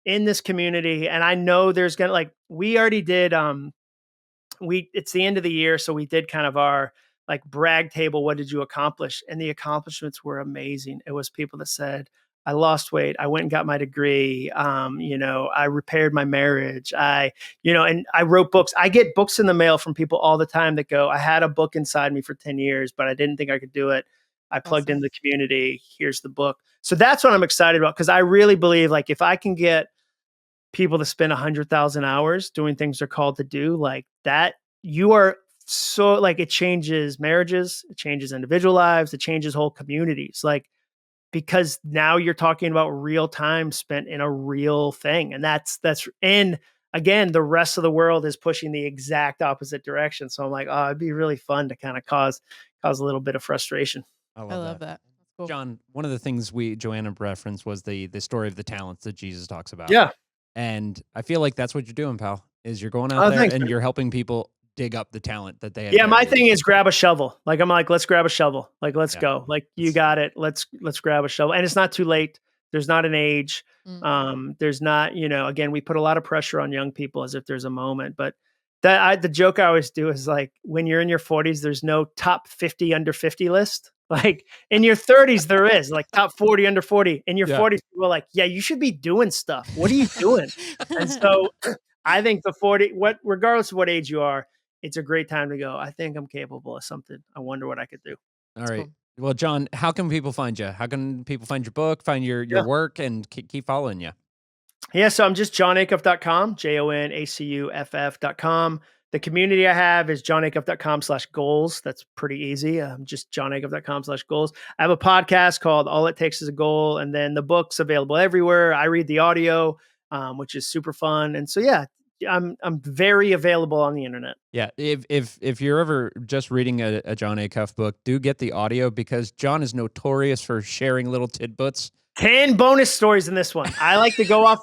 [SPEAKER 2] in this community. And I know there's going to, like, we already did, it's the end of the year. So we did kind of our like brag table. What did you accomplish? And the accomplishments were amazing. It was people that said, I lost weight. I went and got my degree. I repaired my marriage. And I wrote books. I get books in the mail from people all the time that go, I had a book inside me for 10 years, but I didn't think I could do it. I plugged
[SPEAKER 3] Awesome.
[SPEAKER 2] into the community. Here's the book. So that's what I'm excited about. Cause I really believe like if I can get people to spend 100,000 hours doing things they're called to do like that, you are so like, it changes marriages, it changes individual lives, it changes whole communities. Like, because now you're talking about real time spent in a real thing. And and again, the rest of the world is pushing the exact opposite direction. So I'm like, oh, it'd be really fun to kind of cause a little bit of frustration.
[SPEAKER 3] I love that. That's cool.
[SPEAKER 1] John, one of the things Joanna referenced was the story of the talents that Jesus talks about.
[SPEAKER 2] Yeah.
[SPEAKER 1] And I feel like that's what you're doing, pal, is you're going out
[SPEAKER 2] Oh,
[SPEAKER 1] there
[SPEAKER 2] thanks,
[SPEAKER 1] and
[SPEAKER 2] man.
[SPEAKER 1] you're helping people dig up the talent that they have.
[SPEAKER 2] Yeah. My
[SPEAKER 1] buried.
[SPEAKER 2] thing is grab a shovel. Like, I'm like, let's grab a shovel. Like, let's
[SPEAKER 1] Yeah.
[SPEAKER 2] go. Like, you
[SPEAKER 1] It's-
[SPEAKER 2] got it. Let's grab a shovel. And it's not too late. There's not an age.
[SPEAKER 3] Mm.
[SPEAKER 2] There's not, again, we put a lot of pressure on young people as if there's a moment, but the joke I always do is like, when you're in your 40s, there's no top 50 under 50 list. Like in your 30s, there is like top 40, under 40. In your
[SPEAKER 1] Yeah.
[SPEAKER 2] 40s, people are like, yeah, you should be doing stuff. What are you doing? And so I think regardless of what age you are, it's a great time to go, I think I'm capable of something. I wonder what I could do.
[SPEAKER 1] All right.
[SPEAKER 3] cool.
[SPEAKER 1] Well, Jon, how can people find you? How can people find your book, find your
[SPEAKER 2] Yeah.
[SPEAKER 1] work, and keep following you?
[SPEAKER 2] Yeah, so I'm just jonacuff.com, jonacuff.com. The community I have is jonacuff.com/goals. That's pretty easy. Just jonacuff.com/goals. I have a podcast called All It Takes Is a Goal, and then the book's available everywhere. I read the audio, which is super fun. And so, yeah, I'm very available on the internet.
[SPEAKER 1] Yeah, if you're ever just reading a Jon Acuff book, do get the audio because Jon is notorious for sharing little tidbits.
[SPEAKER 2] 10 bonus stories in this one. I like to go off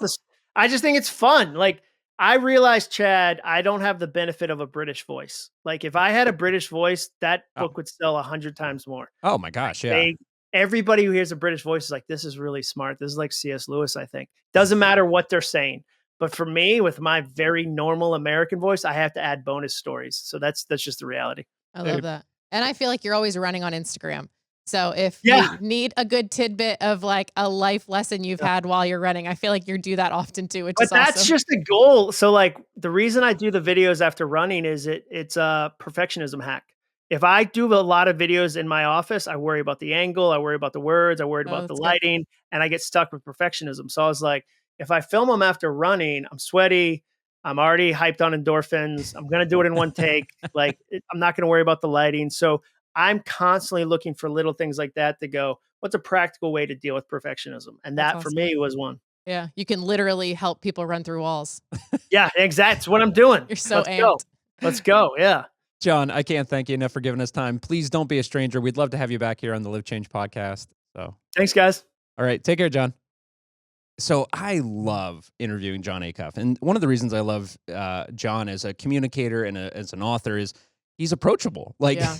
[SPEAKER 2] I just think it's fun. Like, I realized, Chad, I don't have the benefit of a British voice. Like, if I had a British voice, that book would sell 100 times more.
[SPEAKER 1] Oh my gosh, yeah.
[SPEAKER 2] Everybody who hears a British voice is like, this is really smart. This is like C.S. Lewis, I think. Doesn't matter what they're saying. But for me, with my very normal American voice, I have to add bonus stories. So that's just the reality.
[SPEAKER 3] I love that. And I feel like you're always running on Instagram. So if
[SPEAKER 2] Yeah.
[SPEAKER 3] you need a good tidbit of like a life lesson you've had while you're running, I feel like you do that often too, which is
[SPEAKER 2] that's
[SPEAKER 3] awesome.
[SPEAKER 2] just a goal. So like the reason I do the videos after running is it's a perfectionism hack. If I do a lot of videos in my office, I worry about the angle, I worry about the words, I worry about the
[SPEAKER 3] that's good.
[SPEAKER 2] lighting, and I get stuck with perfectionism. So I was like, if I film them after running, I'm sweaty, I'm already hyped on endorphins, I'm going to do it in one take. Like I'm not going to worry about the lighting. So I'm constantly looking for little things like that to go, what's a practical way to deal with perfectionism? And
[SPEAKER 3] That's
[SPEAKER 2] that for
[SPEAKER 3] awesome.
[SPEAKER 2] me was one.
[SPEAKER 3] Yeah, you can literally help people run through walls.
[SPEAKER 2] Yeah, exactly. That's what I'm doing.
[SPEAKER 3] You're so
[SPEAKER 2] Let's
[SPEAKER 3] amped.
[SPEAKER 2] go. Let's go. Yeah.
[SPEAKER 1] Jon, I can't thank you enough for giving us time. Please don't be a stranger. We'd love to have you back here on the Live Change podcast. So
[SPEAKER 2] Thanks, guys.
[SPEAKER 1] all right, take care, Jon. So I love interviewing Jon Acuff, and one of the reasons I love Jon as a communicator and as an author is he's approachable. Like
[SPEAKER 3] Yeah.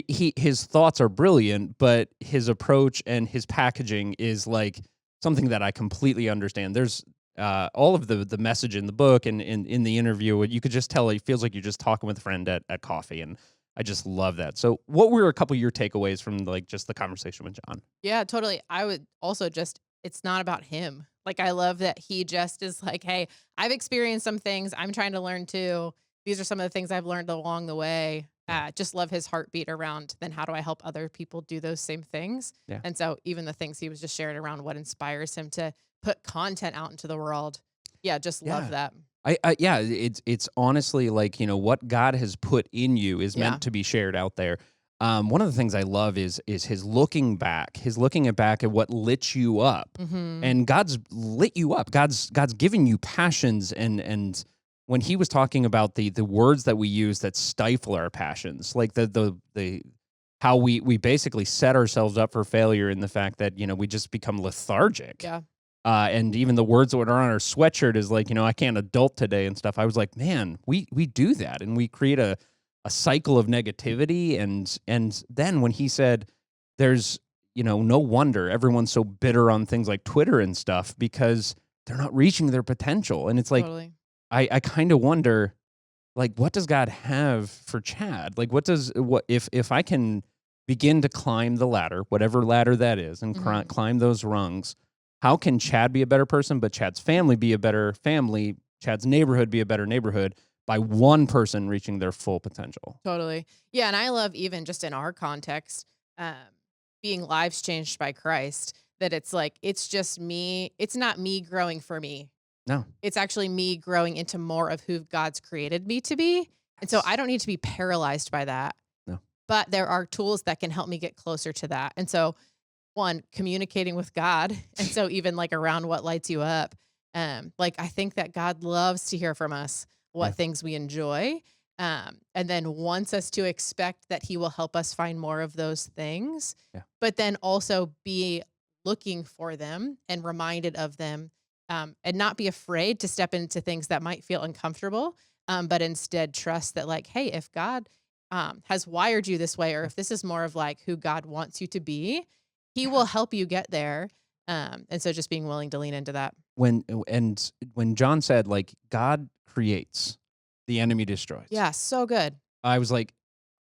[SPEAKER 1] his thoughts are brilliant, but his approach and his packaging is like something that I completely understand. There's all of the message in the book and in the interview, you could just tell it feels like you're just talking with a friend at coffee, and I just love that. So what were a couple of your takeaways from like just the conversation with Jon?
[SPEAKER 3] Yeah, totally. I would also it's not about him. Like, I love that he just is like, hey, I've experienced some things. I'm trying to learn too. These are some of the things I've learned along the way. Just love his heartbeat around then how do I help other people do those same things?
[SPEAKER 1] Yeah.
[SPEAKER 3] And so even the things he was just sharing around what inspires him to put content out into the world. Yeah, just love that.
[SPEAKER 1] Yeah, it's honestly like, what God has put in you is meant to be shared out there. One of the things I love is his looking back, at what lit you up, and God's lit you up. God's given you passions, and when he was talking about the words that we use that stifle our passions, like the how we basically set ourselves up for failure in the fact that we just become lethargic.
[SPEAKER 3] Yeah.
[SPEAKER 1] And even the words that are on our sweatshirt is like, I can't adult today and stuff. I was like, man, we do that, and we create a cycle of negativity. And then when he said there's, no wonder everyone's so bitter on things like Twitter and stuff because they're not reaching their potential. And it's like,
[SPEAKER 3] Totally.
[SPEAKER 1] I kind of wonder, like, what does God have for Chad? Like, what if I can begin to climb the ladder, whatever ladder that is, and climb those rungs, how can Chad be a better person, but Chad's family be a better family, Chad's neighborhood be a better neighborhood, by one person reaching their full potential?
[SPEAKER 3] Totally. Yeah. And I love, even just in our context, being lives changed by Christ, that it's like, it's just me. It's not me growing for me.
[SPEAKER 1] No.
[SPEAKER 3] It's actually me growing into more of who God's created me to be. And so I don't need to be paralyzed by that.
[SPEAKER 1] No.
[SPEAKER 3] But there are tools that can help me get closer to that. And so, one, communicating with God. And so even like around what lights you up, like I think that God loves to hear from us what things we enjoy, and then wants us to expect that he will help us find more of those things, but then also be looking for them and reminded of them, and not be afraid to step into things that might feel uncomfortable, but instead trust that, like, hey, if God has wired you this way, or if this is more of like who God wants you to be, he will help you get there. And so just being willing to lean into that.
[SPEAKER 1] When Jon said, like, God creates, the enemy destroys.
[SPEAKER 3] Yeah, so good.
[SPEAKER 1] I was like,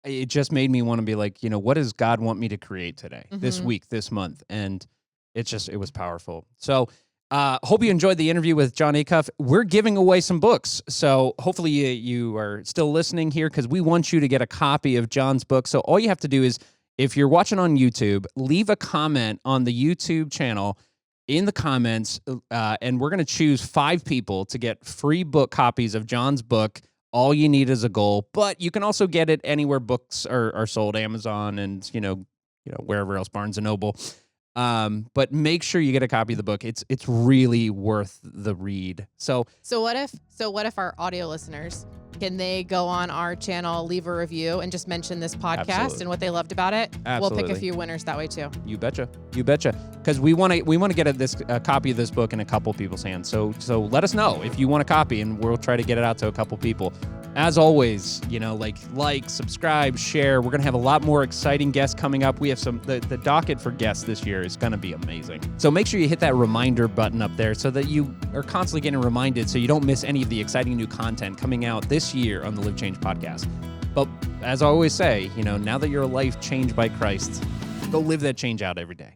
[SPEAKER 1] it just made me want to be like, what does God want me to create today, this
[SPEAKER 3] Mhm.
[SPEAKER 1] week, this month? And it was powerful. So hope you enjoyed the interview with Jon Acuff. We're giving away some books. So hopefully you are still listening here, because we want you to get a copy of Jon's book. So all you have to do is, if you're watching on YouTube, leave a comment on the YouTube channel in the comments, and we're going to choose 5 people to get free book copies of Jon's book. All you need is a goal, but you can also get it anywhere books are sold, Amazon and wherever else, Barnes and Noble. But make sure you get a copy of the book. It's really worth the read. So
[SPEAKER 3] what if our audio listeners, can they go on our channel, leave a review, and just mention this podcast
[SPEAKER 1] Absolutely.
[SPEAKER 3] and what they loved about it?
[SPEAKER 1] Absolutely.
[SPEAKER 3] We'll pick a few winners that way too.
[SPEAKER 1] You betcha, because we want to get a copy of this book in a couple people's hands. So let us know if you want a copy, and we'll try to get it out to a couple people. As always, like, subscribe, share. We're gonna have a lot more exciting guests coming up. We have the docket for guests this year is gonna be amazing. So make sure you hit that reminder button up there so that you are constantly getting reminded, so you don't miss any of the exciting new content coming out this year on the Live Change podcast. But as I always say, now that you're a life changed by Christ, go live that change out every day.